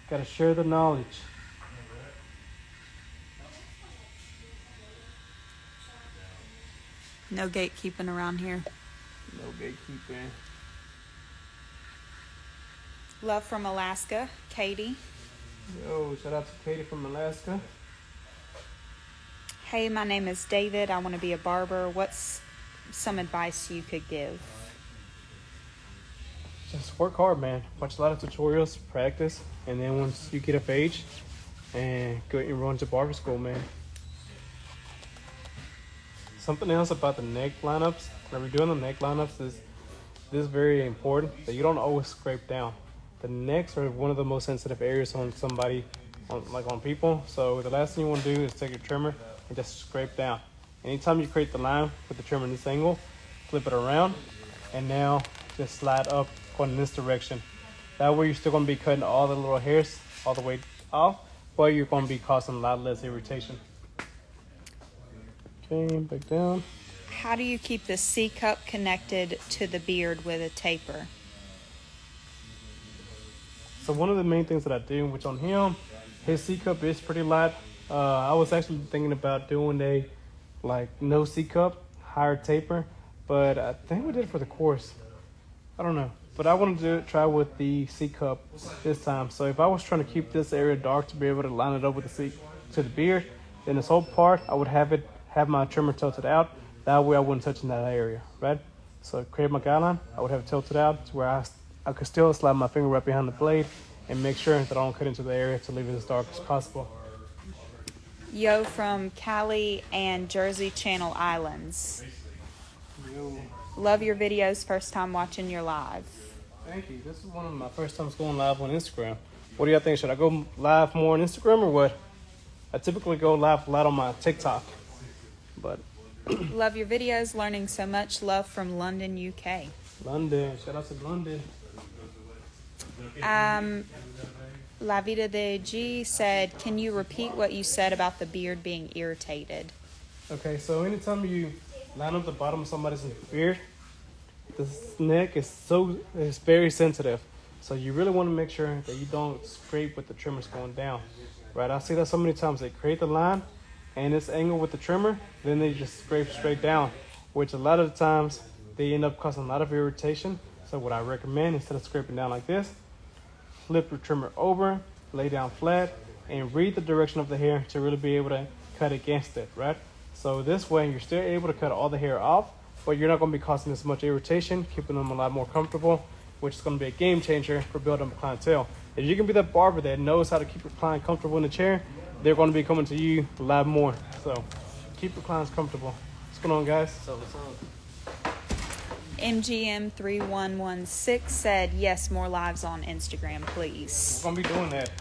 Gotta share the knowledge. No gatekeeping around here. No gatekeeping. Love from Alaska, Katie. Yo, shout out to Katie from Alaska. Hey, my name is David. I want to be a barber. What's some advice you could give? Just work hard, man. Watch a lot of tutorials, practice, and then once you get of age, and go enroll into barber school, man. Something else about the neck lineups, when we're doing the neck lineups, is this is very important that you don't always scrape down. The necks are one of the most sensitive areas on somebody, on people. So the last thing you want to do is take your trimmer and just scrape down. Anytime you create the line with the trimmer in this angle, flip it around, and now just slide up going in this direction. That way you're still going to be cutting all the little hairs all the way off, but you're going to be causing a lot less irritation. Okay, back down. How do you keep the C cup connected to the beard with a taper? So one of the main things that I do, which on him, his C cup is pretty light. I was actually thinking about doing a no C cup, higher taper, but I think we did it for the course. I don't know, but I wanted to try with the C cup this time. So if I was trying to keep this area dark to be able to line it up with the beard, then this whole part I would have my trimmer tilted out. That way I wouldn't touch in that area, right? So create my guideline, I would have it tilted out to where I could still slide my finger right behind the blade and make sure that I don't cut into the area to leave it as dark as possible. Yo from Cali and Jersey Channel Islands. Yo. Love your videos. First time watching your live. Thank you. This is one of my first times going live on Instagram. What do y'all think? Should I go live more on Instagram or what? I typically go live a lot on my TikTok, but Love your videos. Learning so much. Love from London, UK. London. Shout out to London. La Vida de G said, can you repeat what you said about the beard being irritated? Okay, so anytime you line up the bottom of somebody's beard, this neck is very sensitive. So you really want to make sure that you don't scrape with the trimmers going down. Right? I see that so many times. They create the line and this angle with the trimmer, then they just scrape straight down, which a lot of the times they end up causing a lot of irritation. So what I recommend, instead of scraping down like this, flip your trimmer over, lay down flat, and read the direction of the hair to really be able to cut against it, right? So this way you're still able to cut all the hair off, but you're not going to be causing as much irritation, keeping them a lot more comfortable, which is going to be a game changer for building a clientele. If you can be that barber that knows how to keep your client comfortable in the chair, they're going to be coming to you a lot more. So keep your clients comfortable. What's going on, guys? So what's up? MGM3116 said, yes, more lives on Instagram, please. We're going to be doing that.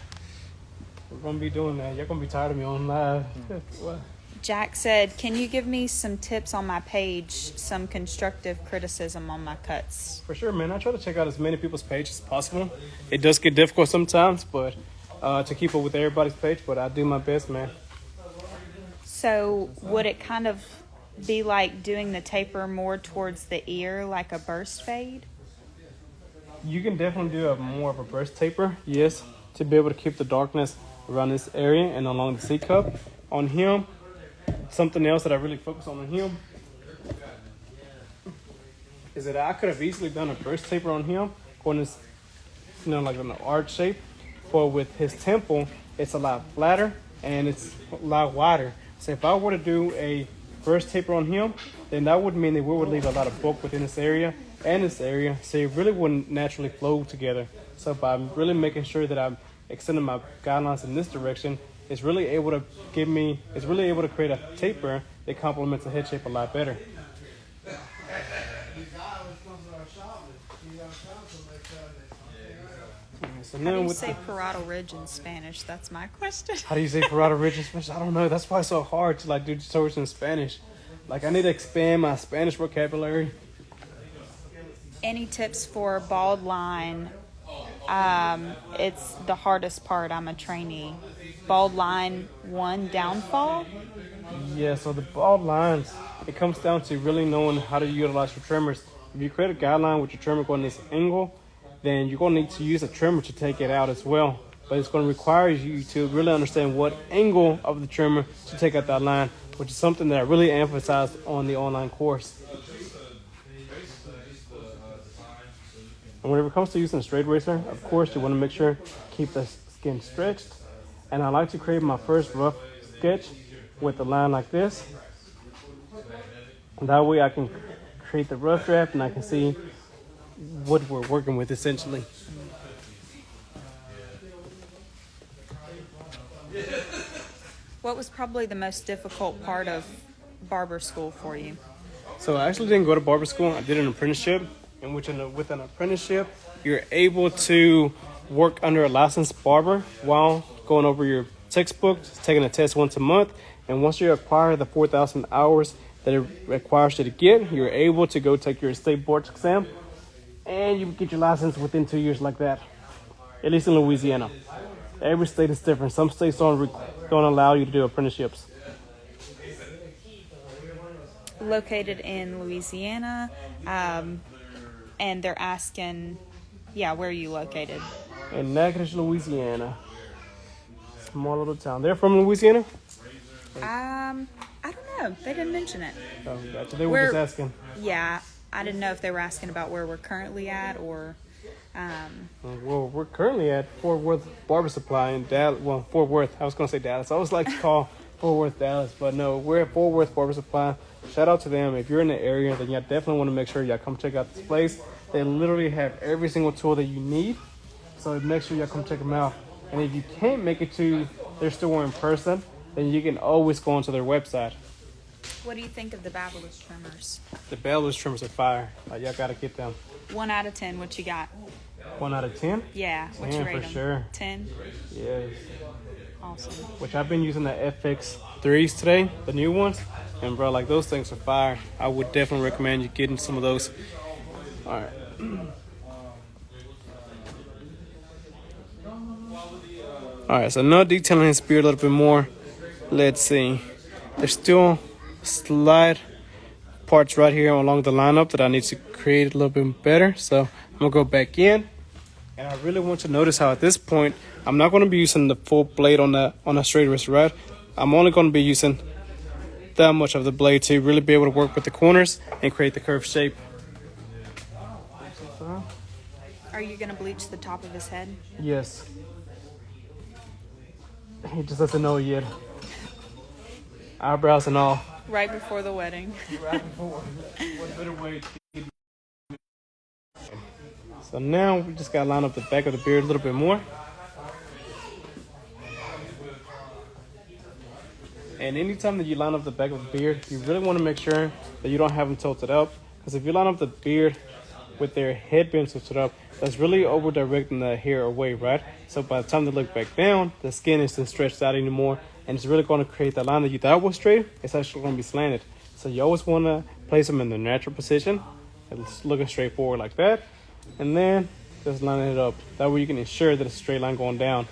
We're going to be doing that. You're going to be tired of me on live. What? Jack said, can you give me some tips on my page, some constructive criticism on my cuts? For sure, man. I try to check out as many people's pages as possible. It does get difficult sometimes, but to keep up with everybody's page, but I do my best, man. So would it kind of be like doing the taper more towards the ear, like a burst fade? You can definitely do more of a burst taper, yes, to be able to keep the darkness around this area and along the C cup. On him, something else that I really focus on him is that I could have easily done a burst taper on him, going this, like in an arch shape, but with his temple, it's a lot flatter and it's a lot wider. So if I were to do a first taper on him, then that would mean that we would leave a lot of bulk within this area and this area, so it really wouldn't naturally flow together. So by really making sure that I'm extending my guidelines in this direction, it's really able to create a taper that complements the head shape a lot better. So How now do you with say parietal ridge in Spanish? That's my question. how do you say parietal ridge in Spanish? I don't know. That's why it's so hard to do tutorials in Spanish. Like, I need to expand my Spanish vocabulary. Any tips for bald line? It's the hardest part. I'm a trainee. Bald line 1 downfall. Yeah, so the bald lines, it comes down to really knowing how to utilize your trimmers. If you create a guideline with your trimmer going this angle, then you're going to need to use a trimmer to take it out as well. But it's going to require you to really understand what angle of the trimmer to take out that line, which is something that I really emphasize on the online course. And whenever it comes to using a straight razor, of course, you want to make sure keep the skin stretched. And I like to create my first rough sketch with a line like this. And that way I can create the rough draft and I can see what we're working with essentially. What was probably the most difficult part of barber school for you? So I actually didn't go to barber school. I did an apprenticeship, in which with an apprenticeship, you're able to work under a licensed barber while going over your textbook, taking a test once a month. And once you acquire the 4,000 hours that it requires you to get, you're able to go take your state board exam, and you get your license within 2 years like that, at least in Louisiana. Every state is different. Some states don't allow you to do apprenticeships. Located in Louisiana, and they're asking, where are you located? In Natchitoches, Louisiana. Small little town. They're from Louisiana? I don't know. They didn't mention it. Oh, gotcha. They were just asking. Yeah, I didn't know if they were asking about where we're currently at or. Well, we're currently at Fort Worth Barber Supply in Dallas. Well, Fort Worth. I was going to say Dallas. I always like to call Fort Worth Dallas, but no, we're at Fort Worth Barber Supply. Shout out to them. If you're in the area, then you definitely want to make sure y'all come check out this place. They literally have every single tool that you need, so make sure y'all come check them out. And if you can't make it to their store in person, then you can always go onto their website. What do you think of the Babyliss trimmers? The Babyliss trimmers are fire. Y'all got to get them. 1 out of 10, what you got? 1 out of 10? Yeah, what you 10 rate for them? sure. 10? Yes. Awesome. Which I've been using the FX3s today, the new ones. And bro, like, those things are fire. I would definitely recommend you getting some of those. All right. All right, so now detailing his beard a little bit more. Let's see. There's still slight parts right here along the lineup that I need to create a little bit better. So I'm gonna go back in, and I really want you to notice how at this point I'm not going to be using the full blade on a straight razor, right? I'm only going to be using that much of the blade to really be able to work with the corners and create the curved shape. Are you going to bleach the top of his head? Yes. He just doesn't know yet. Eyebrows and all. Right before the wedding. Right before. What better way to... So now we just got to line up the back of the beard a little bit more. And anytime that you line up the back of the beard, you really want to make sure that you don't have them tilted up. Because if you line up the beard with their head being tilted up, that's really over directing the hair away, right? So by the time they look back down, the skin isn't stretched out anymore. And it's really going to create that line that you thought was straight. It's actually going to be slanted. So you always want to place them in their natural position. It's looking straight forward like that. And then just line it up. That way you can ensure that it's a straight line going down.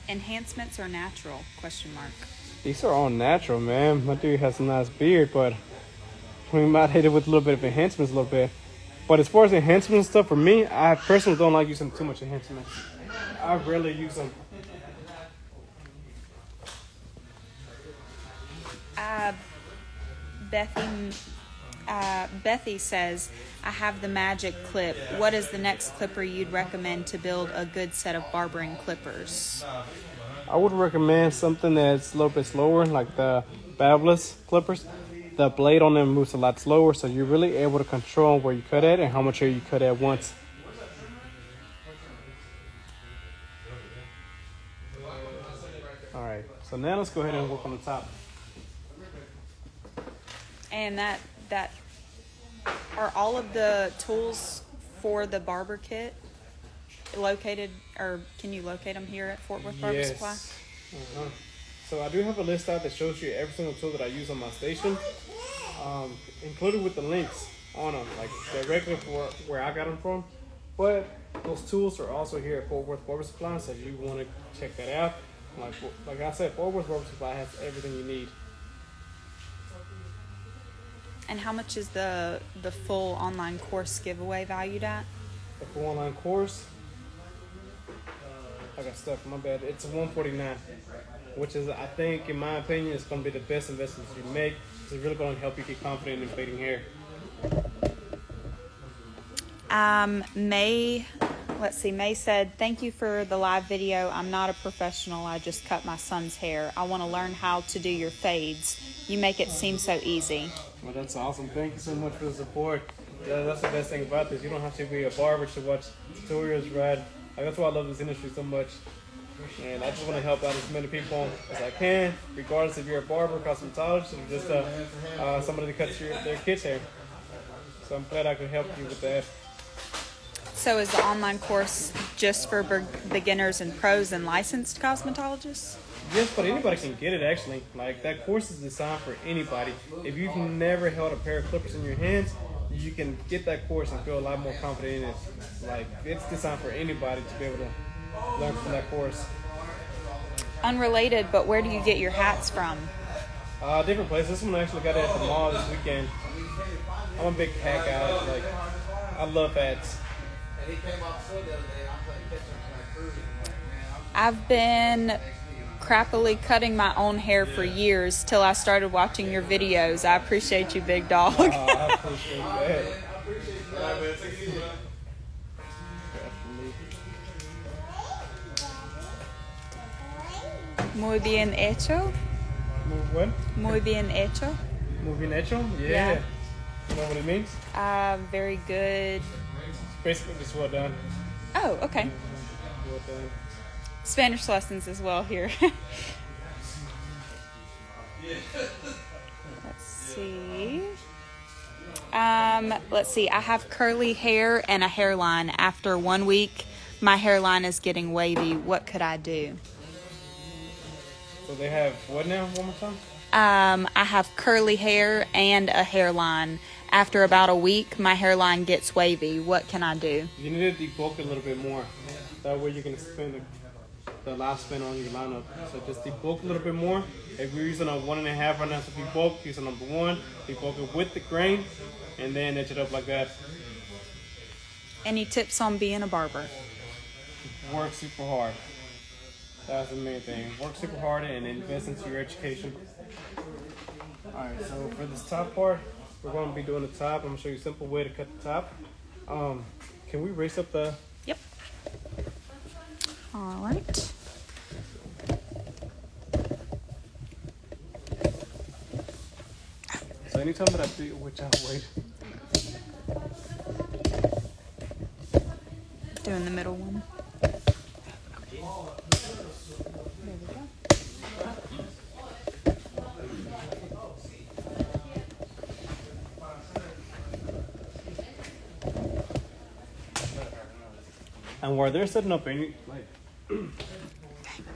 Enhancements are natural? Question mark. These are all natural, man. My dude has a nice beard, but we might hit it with a little bit of enhancements a little bit. But as far as enhancements and stuff, for me, I personally don't like using too much enhancements. I rarely use them. Bethy says, I have the magic clip. What is the next clipper you'd recommend to build a good set of barbering clippers? I would recommend something that's a little bit slower, like the valveless clippers, the blade on them moves a lot slower, so you're really able to control where you cut at and how much hair you cut at once. Alright, so now let's go ahead and work on the top. And that are all of the tools for the barber kit located, or can you locate them here at Fort Worth Barber Supply? Uh-huh. So I do have a list out that shows you every single tool that I use on my station, included with the links on them, like directly for where I got them from. But those tools are also here at Fort Worth Barber Supply, so if you want to check that out, like I said, Fort Worth Barber Supply has everything you need. And how much is the full online course giveaway valued at? The full online course, I got stuff. My bad. It's $149, which is, I think, in my opinion, it's going to be the best investments you make. It's really going to help you get confident in fading hair. May said, thank you for the live video. I'm not a professional. I just cut my son's hair. I want to learn how to do your fades. You make it seem so easy. Well, that's awesome. Thank you so much for the support. Yeah, that's the best thing about this. You don't have to be a barber to watch tutorials, right? Like, that's why I love this industry so much. And I just want to help out as many people as I can, regardless if you're a barber, cosmetologist, or just somebody that cuts their kids' hair. So I'm glad I could help you with that. So is the online course just for beginners and pros and licensed cosmetologists? Yes, but anybody can get it, actually. Like, that course is designed for anybody. If you've never held a pair of clippers in your hands, you can get that course and feel a lot more confident in it. Like, it's designed for anybody to be able to learn from that course. Unrelated, but where do you get your hats from? Different places. This one I actually got it at the mall this weekend. I'm a big hat guy. Like, I love hats. I've been crappily cutting my own hair for years till I started watching your videos. I appreciate you, big dog. I appreciate that. Muy bien hecho. What? Muy bien hecho. Muy bien hecho? Yeah. Yeah. You know what it means? Very good. Basically, just well done. Oh, okay. Well done. Spanish lessons as well here. Let's see. Let's see. I have curly hair and a hairline. After 1 week, my hairline is getting wavy. What could I do? So they have what now? One more time? I have curly hair and a hairline. After about a week, my hairline gets wavy. What can I do? You need to debulk a little bit more. That way you can spend the last spin on your lineup. So just debulk a little bit more. If you're using a 1.5 right now to debulk, use a number 1. Debulk it with the grain, and then edge it up like that. Any tips on being a barber? Work super hard. That's the main thing. Work super hard and invest into your education. Alright, so for this top part, we're going to be doing the top. I'm going to show you a simple way to cut the top. Can we raise up the... Yep. All right. So anytime that I do, which I'll wait. Doing the middle one. And while they're setting up any,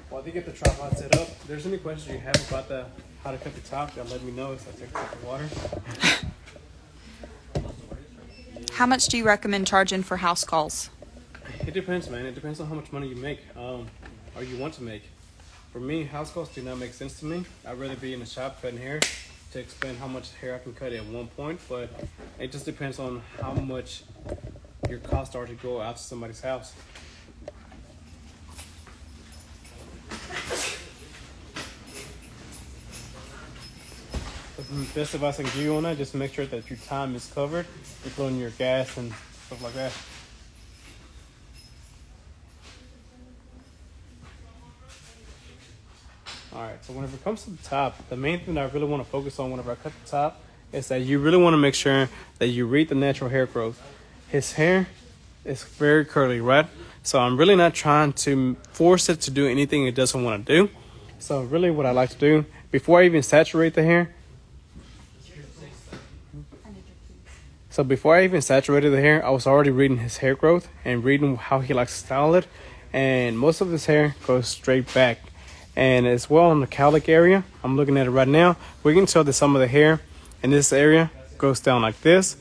while they get the tripod set up, if there's any questions you have about how to cut the top, y'all let me know as I take a sip of water. How much do you recommend charging for house calls? It depends, man. It depends on how much money you make, or you want to make. For me, house calls do not make sense to me. I'd rather be in the shop cutting hair to expand how much hair I can cut at one point, but it just depends on how much your costs are to go out to somebody's house. The best advice I can give you on that, just make sure that your time is covered, including your gas and stuff like that. All right, so whenever it comes to the top, the main thing that I really want to focus on whenever I cut the top is that you really want to make sure that you read the natural hair growth. His hair is very curly, right? So I'm really not trying to force it to do anything it doesn't want to do. So really what I like to do, before I even saturate the hair, I was already reading his hair growth and reading how he likes to style it. And most of his hair goes straight back. And as well in the cowlick area, I'm looking at it right now, we can tell that some of the hair in this area goes down like this.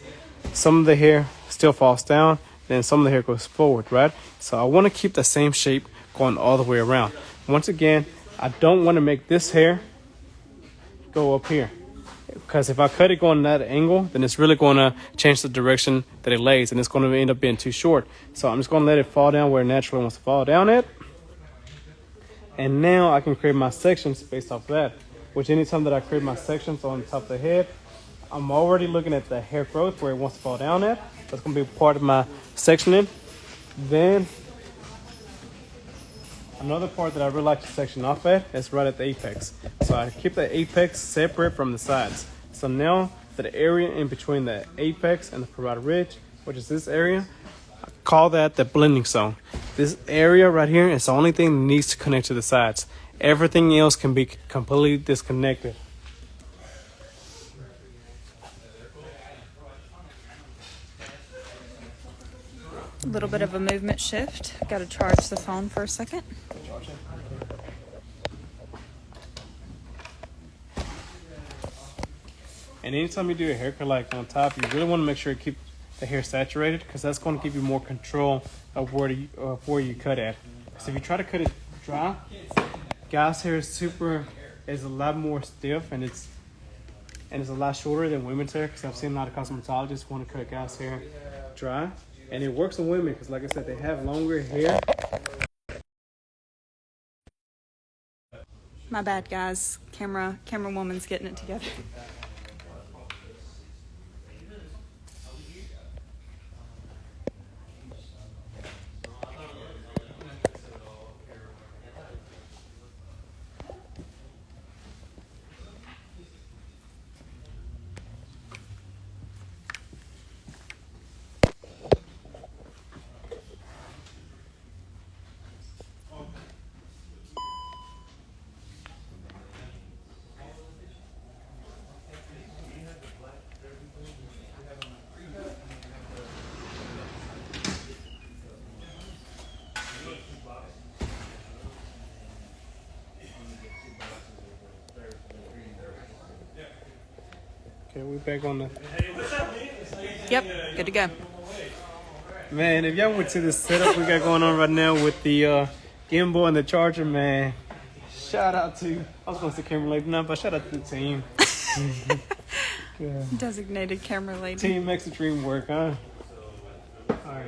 Some of the hair still falls down, then some of the hair goes forward, right? So I want to keep the same shape going all the way around. Once again, I don't want to make this hair go up here, because if I cut it going that angle, then it's really going to change the direction that it lays, and it's going to end up being too short. So I'm just going to let it fall down where it naturally wants to fall down at. And now I can create my sections based off that, which anytime that I create my sections on the top of the head, I'm already looking at the hair growth where it wants to fall down at. That's going to be part of my sectioning. Then another part that I really like to section off at is right at the apex. So I keep the apex separate from the sides. So now the area in between the apex and the parietal ridge, which is this area, I call that the blending zone. This area right here is the only thing that needs to connect to the sides. Everything else can be completely disconnected. A little bit of a movement shift. Got to charge the phone for a second. And anytime you do a haircut like on top, you really want to make sure you keep the hair saturated, because that's going to give you more control of where you cut at. So if you try to cut it dry, guys' hair is a lot more stiff, and it's a lot shorter than women's hair, because I've seen a lot of cosmetologists want to cut guys' hair dry, and it works on women because, like I said, they have longer hair. My bad, guys. Camera woman's getting it together. Okay, we're back on the... Yep, good to go. Man, if y'all went to the setup we got going on right now with the gimbal and the charger, man, shout out to... I was going to say camera lady now, but shout out to the team. Yeah. Designated camera lady. Team makes the dream work, huh? Alright.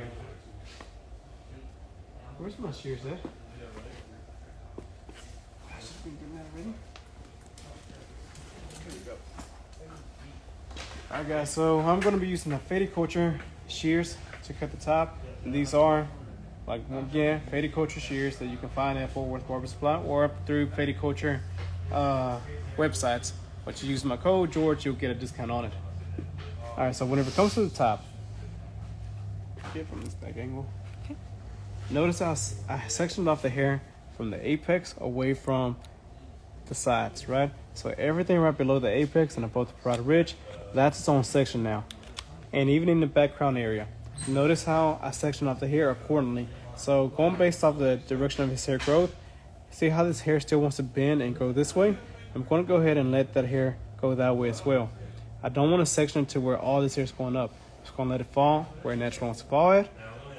Where's my shears at? I should have been getting that already. There you go. Alright guys, so I'm going to be using the Faded Culture shears to cut the top. And these are, like, again, Faded Culture shears that you can find at Fort Worth Barber Supply or up through Faded Culture websites. But you use my code George, you'll get a discount on it. Alright, so whenever it comes to the top, get from this back angle. Okay. Notice how I sectioned off the hair from the apex away from the sides, right? So everything right below the apex and above the parietal ridge, that's its own section now. And even in the background area, notice how I sectioned off the hair accordingly. So going based off the direction of his hair growth, see how this hair still wants to bend and go this way? I'm going to go ahead and let that hair go that way as well. I don't want to section it to where all this hair is going up. I'm just going to let it fall where it naturally wants to fall at.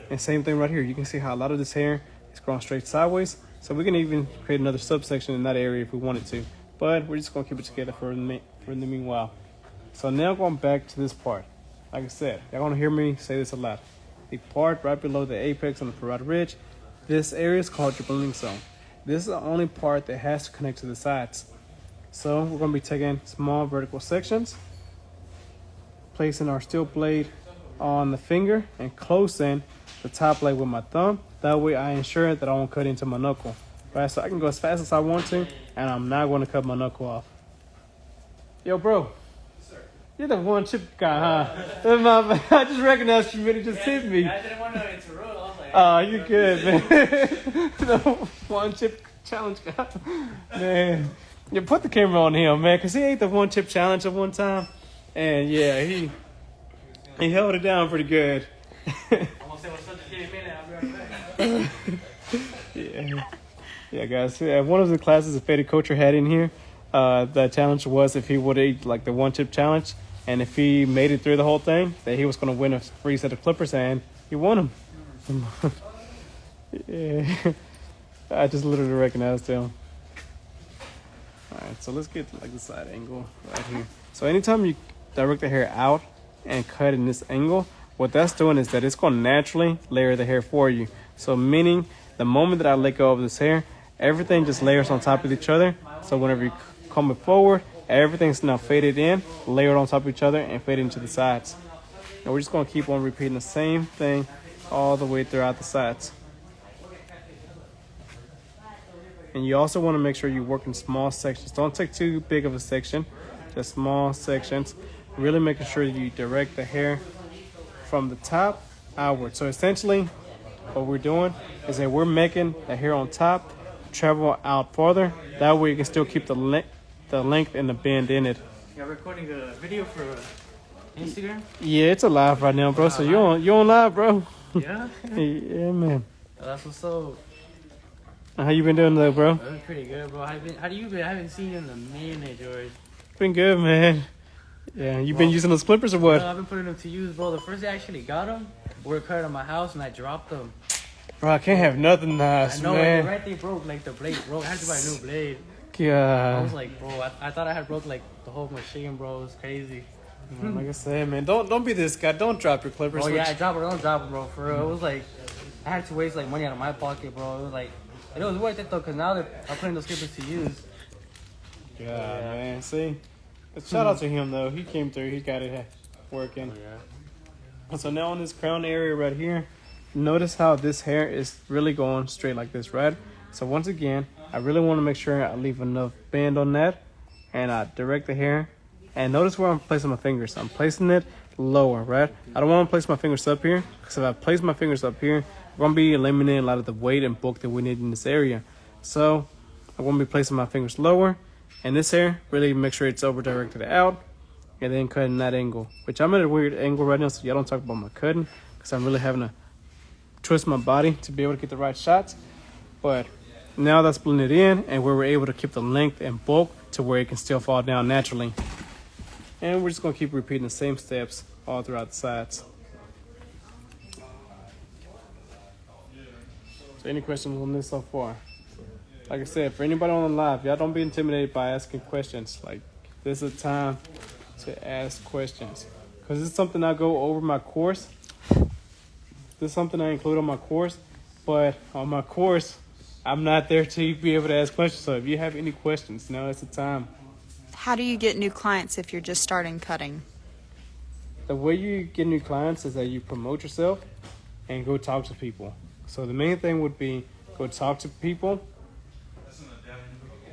And same thing right here. You can see how a lot of this hair is growing straight sideways. So we can even create another subsection in that area if we wanted to. But we're just going to keep it together for the meanwhile. So now going back to this part. Like I said, y'all going to hear me say this a lot. The part right below the apex on the parietal ridge, this area is called your blending zone. This is the only part that has to connect to the sides. So we're going to be taking small vertical sections, placing our steel blade on the finger and closing the top blade with my thumb. That way I ensure that I won't cut into my knuckle. right? So I can go as fast as I want to, and I'm not going to cut my knuckle off. Yo, bro. You're the one chip guy, huh? I just recognized you, man. It just hit me. I didn't want to interrupt. I was like, Oh, you good, man. The one chip challenge guy. Man. You put the camera on him, man, because he ate the one chip challenge at one time. And yeah, he held it down pretty good. I'm gonna say what's up to you in a minute. I'll be right back. Yeah, guys. Yeah, one of the classes that Faded Coacher had in here, the challenge was if he would eat like the one chip challenge, and if he made it through the whole thing, that he was going to win a free set of clippers, and he won them. Yeah, I just literally recognized him. All right, so let's get to like the side angle right here. So anytime you direct the hair out and cut in this angle, what that's doing is that it's going to naturally layer the hair for you. So meaning the moment that I let go of this hair, everything just layers on top of each other. So whenever you comb it forward, everything's now faded in, layered on top of each other, and faded into the sides. And we're just going to keep on repeating the same thing all the way throughout the sides. And you also want to make sure you work in small sections. Don't take too big of a section, just small sections. Really making sure you direct the hair from the top outward. So essentially, what we're doing is that we're making the hair on top travel out farther. That way you can still keep the length and the bend in it. You're recording a video for Instagram? Yeah, it's a live right now, bro. So you on live, bro. Yeah? Yeah, man. That's what's up. How you been doing though, bro? I'm pretty good, bro. How do you been? I haven't seen you in a minute, George. Been good, man. Yeah, you been using those clippers or what? I've been putting them to use, bro. The first day I actually got them, we were cutting at my house and I dropped them. Bro, I can't have nothing nice, I know, man. right? They broke, like the blade broke. I had to buy a new blade. I God. was like, bro, I thought I had broke like the whole machine, bro. It was crazy. Like I said, man, don't be this guy. Don't drop your clippers. Oh yeah, I dropped it. Don't drop it, bro. For real, it was like I had to waste like money out of my pocket, bro. It was like it was worth it though, cause now I'm putting those clippers to use. God, man. See, but shout out to him though. He came through. He got it working. Oh, yeah. So now on this crown area right here, notice how this hair is really going straight like this, right? So once again, I really want to make sure I leave enough bend on that, and I direct the hair. And notice where I'm placing my fingers. I'm placing it lower, right? I don't want to place my fingers up here, because if I place my fingers up here, we're going to be eliminating a lot of the weight and bulk that we need in this area. So I'm going to be placing my fingers lower, and this hair, really make sure it's over directed out, and then cutting that angle. Which I'm at a weird angle right now, so y'all don't talk about my cutting, because I'm really having to twist my body to be able to get the right shots. But now that's blended in, and we're able to keep the length and bulk to where it can still fall down naturally. And we're just going to keep repeating the same steps all throughout the sides. So any questions on this so far? Like I said, for anybody on the live, y'all don't be intimidated by asking questions. Like, this is a time to ask questions. Because it's something I go over my course. This is something I include on my course. But on my course, I'm not there to be able to ask questions. So if you have any questions, now is the time. How do you get new clients if you're just starting cutting? The way you get new clients is that you promote yourself and go talk to people. So the main thing would be go talk to people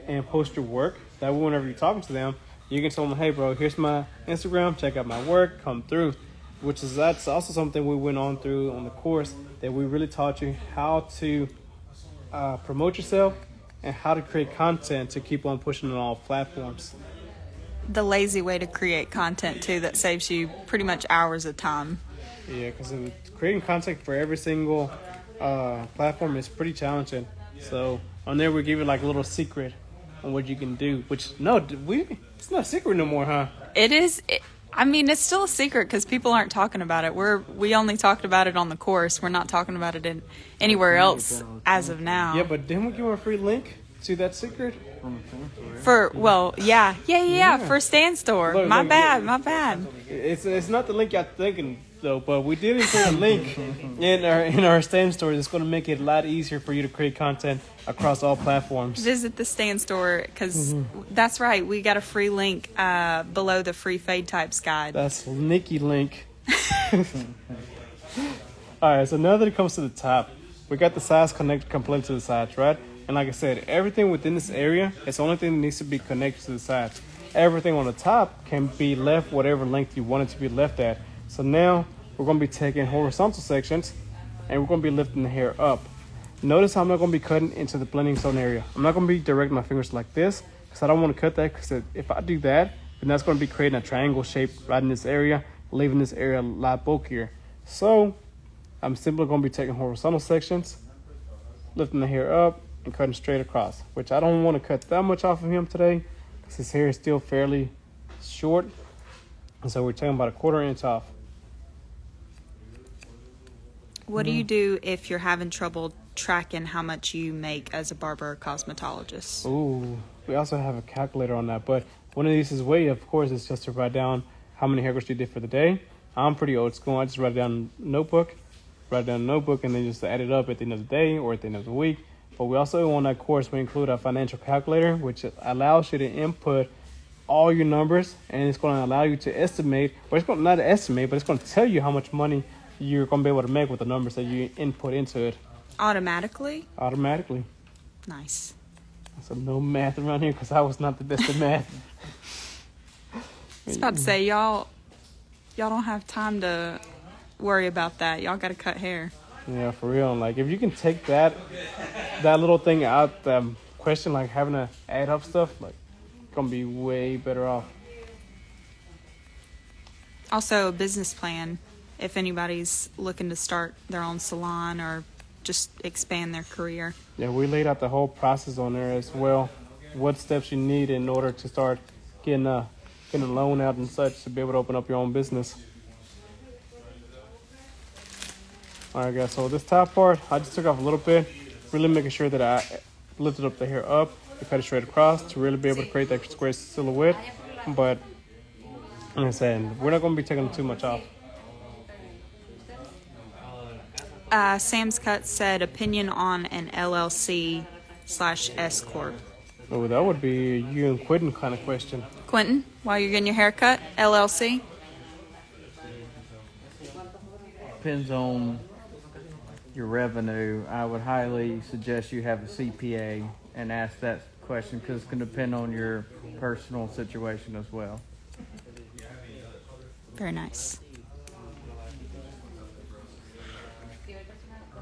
and post your work. That way whenever you're talking to them, you can tell them, hey bro, here's my Instagram, check out my work, come through. That's also something we went on through on the course, that we really taught you how to promote yourself and how to create content to keep on pushing on all platforms. The lazy way to create content too that saves you pretty much hours of time. Yeah, because creating content for every single platform is pretty challenging. So on there we give you like a little secret on what you can do. Which it's not a secret no more, huh? It is. I mean, it's still a secret because people aren't talking about it. We only talked about it on the course. We're not talking about it anywhere else as of now. Yeah, but didn't we give them a free link to that secret? For for Stand Store. Look, My look, bad. It's not the link y'all thinking though, but we did include a link in our Stand Store that's going to make it a lot easier for you to create content across all platforms. Visit the Stand Store because that's right. We got a free link below the free fade types guide. That's Nikki link. All right, so now that it comes to the top, we got the sides connected completely to the sides, right? And like I said, everything within this area, it's the only thing that needs to be connected to the sides. Everything on the top can be left whatever length you want it to be left at. So now we're going to be taking horizontal sections and we're going to be lifting the hair up. Notice how I'm not going to be cutting into the blending zone area. I'm not going to be directing my fingers like this because I don't want to cut that, because if I do that, then that's going to be creating a triangle shape right in this area, leaving this area a lot bulkier. So I'm simply going to be taking horizontal sections, lifting the hair up, and cutting straight across, which I don't want to cut that much off of him today because his hair is still fairly short. And so we're taking about a 1/4 inch off. What do you do if you're having trouble tracking how much you make as a barber or cosmetologist? Ooh, we also have a calculator on that, but one of these is way, of course, is just to write down how many haircuts you did for the day. I'm pretty old school. I just write it down in a notebook, and then just add it up at the end of the day or at the end of the week. But we also, on that course, we include a financial calculator, which allows you to input all your numbers, and it's going to allow you to estimate, or it's going to not estimate, but it's going to tell you how much money you're going to be able to make with the numbers that you input into it. Automatically? Automatically. Nice. So no math around here because I was not the best at math. I was about to say, y'all don't have time to worry about that. Y'all got to cut hair. Yeah, for real. Like, if you can take that little thing out, the question, like having to add up stuff, like, it's going to be way better off. Also, a business plan, if anybody's looking to start their own salon or just expand their career. Yeah, we laid out the whole process on there as well. What steps you need in order to start getting a loan out and such to be able to open up your own business. All right, guys, so this top part, I just took off a little bit, really making sure that I lifted up the hair up and cut it straight across to really be able to create that square silhouette. But like I said, we're not going to be taking too much off. Sam's Cut said opinion on an LLC/S Corp. Oh, that would be a you and Quentin kind of question. Quentin, while you're getting your hair cut, LLC? Depends on your revenue. I would highly suggest you have a CPA and ask that question because it can depend on your personal situation as well. Very nice.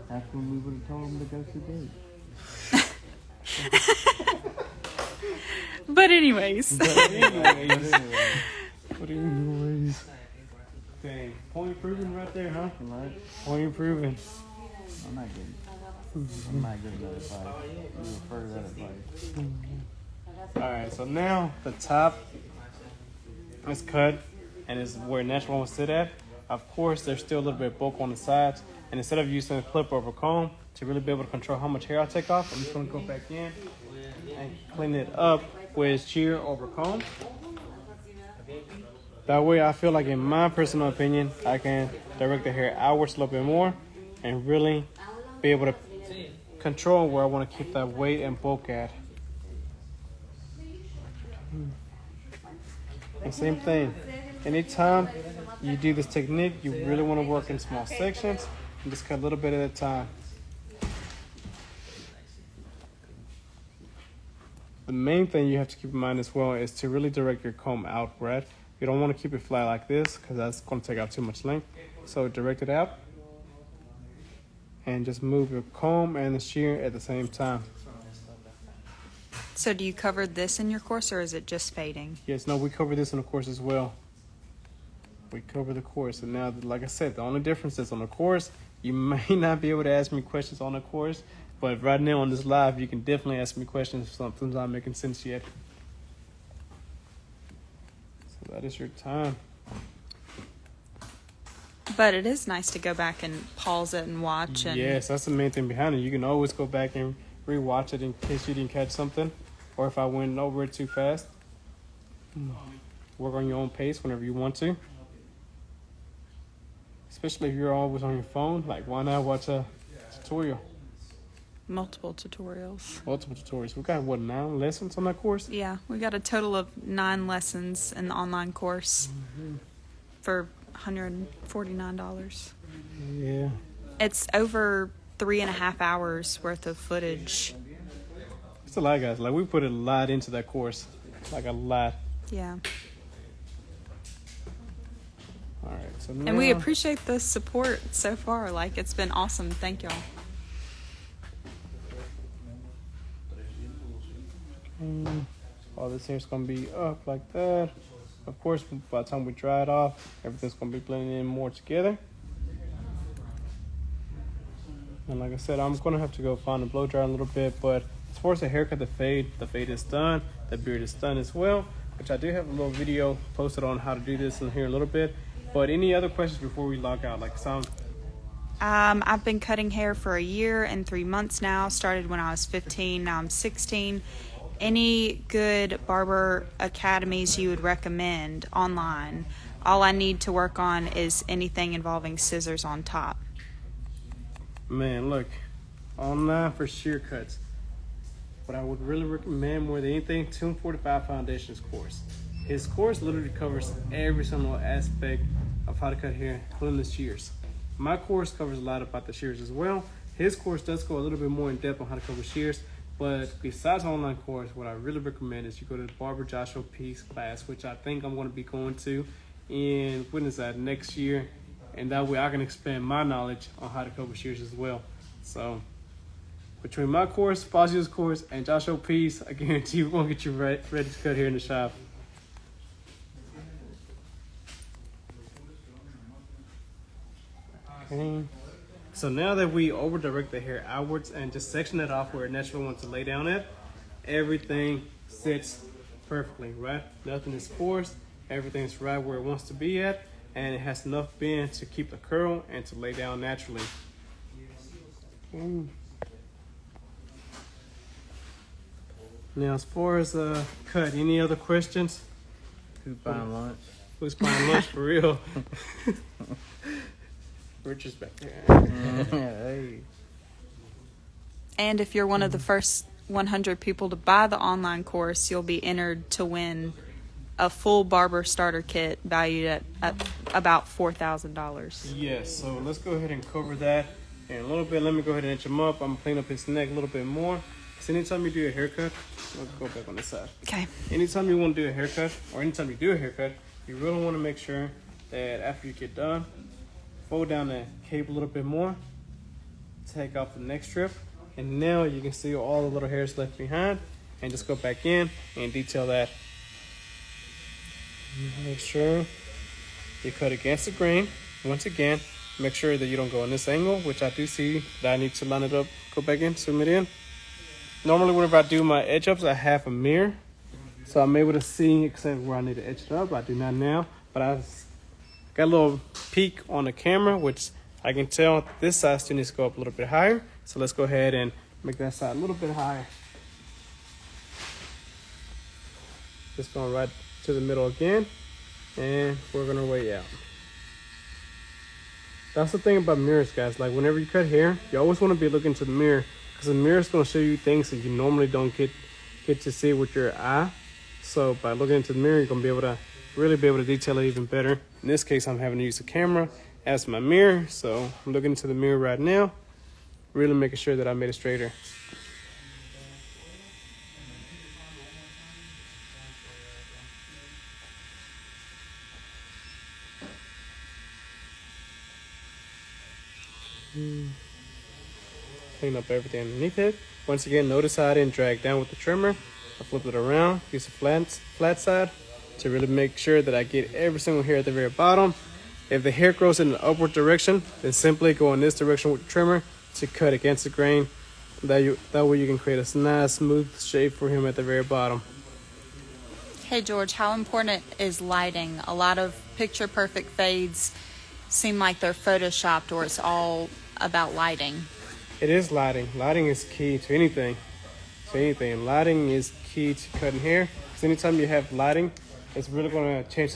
That's when we would have told them to go to date. But anyways. But anyways. Dang, point improving right there, huh? Right? Point improving. I'm not good at that advice. You refer to that advice. Alright, so now the top is cut and is where natural will sit at. Of course, there's still a little bit of bulk on the sides. And instead of using a clip over comb to really be able to control how much hair I take off, I'm just going to go back in and clean it up with shear over comb. That way, I feel like, in my personal opinion, I can direct the hair outwards a little bit more and really be able to control where I want to keep that weight and bulk at. And same thing. Anytime you do this technique, you really want to work in small sections and just cut a little bit at a time. The main thing you have to keep in mind as well is to really direct your comb outward. You don't want to keep it flat like this because that's going to take out too much length. So direct it out and just move your comb and the shear at the same time. So do you cover this in your course or is it just fading? Yes, no, we cover this in the course as well. We cover the course. And now, like I said, the only difference is on the course, you may not be able to ask me questions on the course, but right now on this live, you can definitely ask me questions if something's not making sense yet. So that is your time. But it is nice to go back and pause it and watch. And Yes, that's the main thing behind it. You can always go back and rewatch it in case you didn't catch something, or if I went over it too fast. Work on your own pace whenever you want to. Especially if you're always on your phone, like why not watch a tutorial? multiple tutorials. Multiple tutorials. We got, 9 lessons on that course? Yeah, we got a total of 9 lessons in the online course for $149. Yeah. It's over 3.5 hours worth of footage. It's a lot, guys. Like, we put a lot into that course. Like, a lot. Yeah. All right. So now, And we appreciate the support so far. Like, it's been awesome. Thank y'all. all this hair's going to be up like that. Of course, by the time we dry it off, everything's going to be blending in more together. And like I said, I'm going to have to go find a blow dryer a little bit. But as far as the haircut, the fade is done. The beard is done as well, which I do have a little video posted on how to do this in here a little bit. But any other questions before we log out? Like some. I've been cutting hair for a year and 3 months now. Started when I was 15. Now I'm 16. Any good barber academies you would recommend online? All I need to work on is anything involving scissors on top. Man, look, online for shear cuts. What I would really recommend more than anything, 245 Foundations course. His course literally covers every single aspect of how to cut hair, including the shears. My course covers a lot about the shears as well. His course does go a little bit more in depth on how to cover shears. But besides the online course, what I really recommend is you go to the Barber Joshua Peace class, which I think I'm going to be going to in, when is that, next year. And that way I can expand my knowledge on how to cover shears as well. So between my course, Fazio's course, and Joshua Peace, I guarantee we're going to get you ready to cut here in the shop. Okay. So now that we over direct the hair outwards and just section it off where it naturally wants to lay down at, everything sits perfectly, right? Nothing is forced. Everything's right where it wants to be at, and it has enough bend to keep the curl and to lay down naturally. Now, as far as cut, any other questions? Who's buying lunch? Who's buying lunch for real? Richard's back there. Hey. And if you're one of the first 100 people to buy the online course, you'll be entered to win a full barber starter kit valued at about $4,000. Yes, so let's go ahead and cover that in a little bit. Let me go ahead and inch him up. I'm gonna clean up his neck a little bit more. So anytime you do a haircut, let's go back on this side. Okay. Anytime you want to do a haircut, or anytime you do a haircut, you really want to make sure that after you get done, fold down the cape a little bit more, take off the neck strip, and now you can see all the little hairs left behind, and just go back in and detail that. Make sure you cut against the grain. Once again, make sure that you don't go in this angle, which I do see that I need to line it up, go back in, zoom it in. Normally whenever I do my edge ups, I have a mirror, so I'm able to see exactly where I need to edge it up. I do not now, but I got a little peek on the camera, which I can tell this side still needs to go up a little bit higher. So let's go ahead and make that side a little bit higher. Just going right to the middle again, and we're gonna way out. That's the thing about mirrors, guys. Like whenever you cut hair, you always want to be looking to the mirror, because the mirror is going to show you things that you normally don't get to see with your eye. So by looking into the mirror, you're going to be able to really be able to detail it even better. In this case, I'm having to use the camera as my mirror, so I'm looking into the mirror right now, really making sure that I made it straighter. Clean up everything underneath it. Once again, notice how I didn't drag down with the trimmer. I flipped it around, use the flat side to really make sure that I get every single hair at the very bottom. If the hair grows in an upward direction, then simply go in this direction with the trimmer to cut against the grain. That way you can create a nice smooth shape for him at the very bottom. Hey George, how important is lighting? A lot of picture perfect fades seem like they're photoshopped, or it's all about lighting. It is lighting. Lighting is key to anything. Lighting is key to cutting hair. Because anytime you have lighting, it's really going to change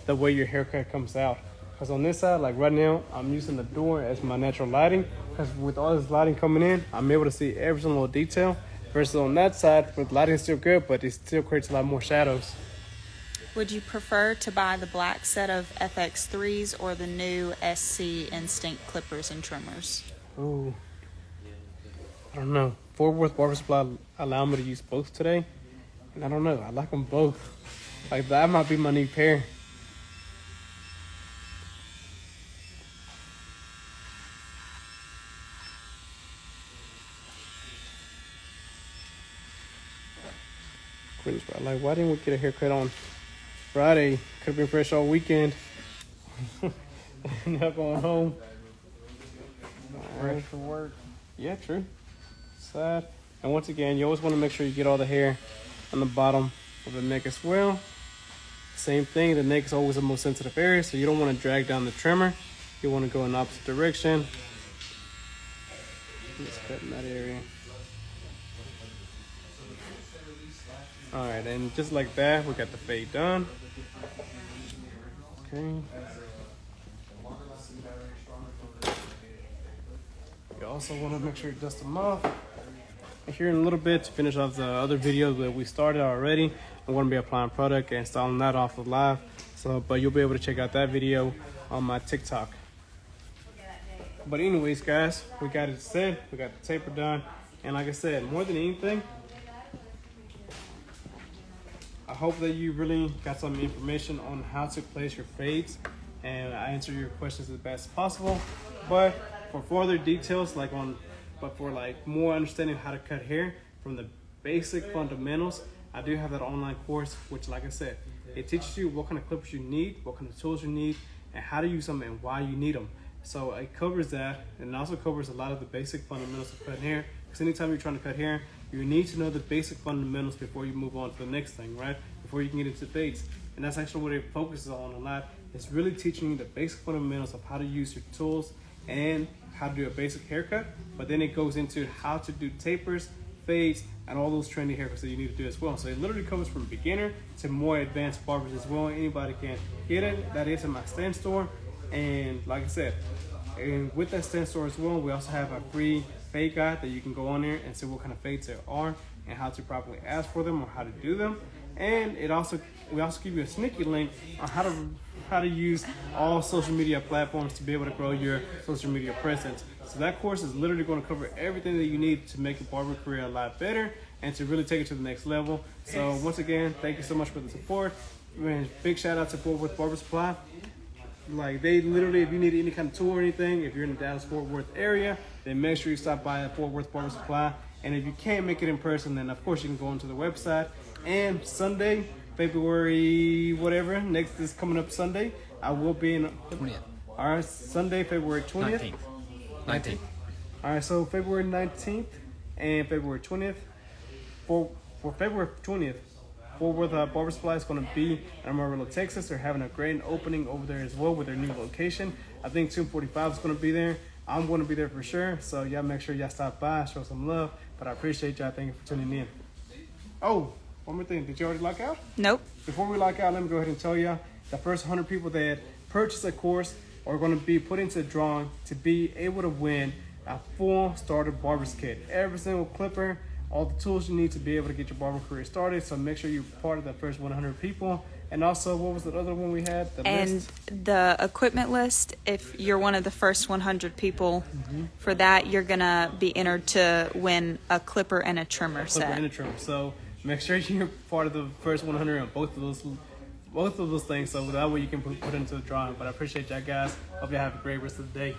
the way your haircut comes out. Because on this side, like right now, I'm using the door as my natural lighting. Because with all this lighting coming in, I'm able to see every single detail. Versus on that side, with lighting is still good, but it still creates a lot more shadows. Would you prefer to buy the black set of FX3s or the new SC Instinct clippers and trimmers? Ooh. I don't know. Fort Worth Barber Supply allowed me to use both today. And I don't know. I like them both. Like, that might be my new pair. Quentin's probably like, why didn't we get a haircut on Friday? Could have been fresh all weekend. Not going home. Fresh for work. Yeah, true. Sad. And once again, you always want to make sure you get all the hair on the bottom of the neck as well. Same thing, the neck is always the most sensitive area, so you don't want to drag down the trimmer. You want to go in the opposite direction. Just cut in that area. Alright, and just like that, we got the fade done. Okay. You also want to make sure you dust them off. And here in a little bit, to finish off the other videos that we started already, I'm going to be applying product and installing that off of live. So, but you'll be able to check out that video on my TikTok. But anyways, guys, we got it set. We got the taper done. And like I said, more than anything, I hope that you really got some information on how to place your fades, and I answer your questions as best as possible. But for further details, but for more understanding how to cut hair from the basic fundamentals, I do have that online course, which, like I said, it teaches you what kind of clippers you need, what kind of tools you need, and how to use them and why you need them. So it covers that, and it also covers a lot of the basic fundamentals of cutting hair. Because anytime you're trying to cut hair, you need to know the basic fundamentals before you move on to the next thing, right? Before you can get into fades. And that's actually what it focuses on a lot. It's really teaching you the basic fundamentals of how to use your tools and how to do a basic haircut. But then it goes into how to do tapers, fades, and all those trendy haircuts that you need to do as well. So it literally covers from beginner to more advanced barbers as well. Anybody can get it. That is in my stand store. And like I said, and with that stand store as well, we also have a free fade guide that you can go on there and see what kind of fades there are and how to properly ask for them or how to do them. And we also give you a sneaky link on how to use all social media platforms to be able to grow your social media presence. So that course is literally going to cover everything that you need to make your barber career a lot better and to really take it to the next level. So once again, thank you so much for the support. Man, big shout out to Fort Worth Barber Supply. Like, they literally, if you need any kind of tool or anything, if you're in the Dallas-Fort Worth area, then make sure you stop by at Fort Worth Barber Supply. And if you can't make it in person, then of course you can go onto the website. And Sunday, February whatever, next is coming up Sunday, I will be in 20th. All right, Sunday, February 20th. 19th. All right, so February 19th and February 20th. For February 20th, Fort Worth Barber Supply is going to be in Amarillo, Texas. They're having a great opening over there as well with their new location. I think 245 is going to be there. I'm going to be there for sure. So y'all make sure y'all stop by, show some love. But I appreciate y'all. Thank you for tuning in. Oh, one more thing. Did you already lock out? Nope. Before we lock out, let me go ahead and tell y'all the first 100 people that purchase a course are going to be put into a drawing to be able to win a full starter barber's kit. Every single clipper, all the tools you need to be able to get your barber career started. So make sure you're part of the first 100 people. And also, what was the other one we had? The list? The equipment list, if you're one of the first 100 people for that, you're going to be entered to win a clipper and a trimmer set. And a trimmer. So make sure you're part of the first 100 on both of those things. So that way you can put into the drawing. But I appreciate y'all guys. Hope y'all have a great rest of the day.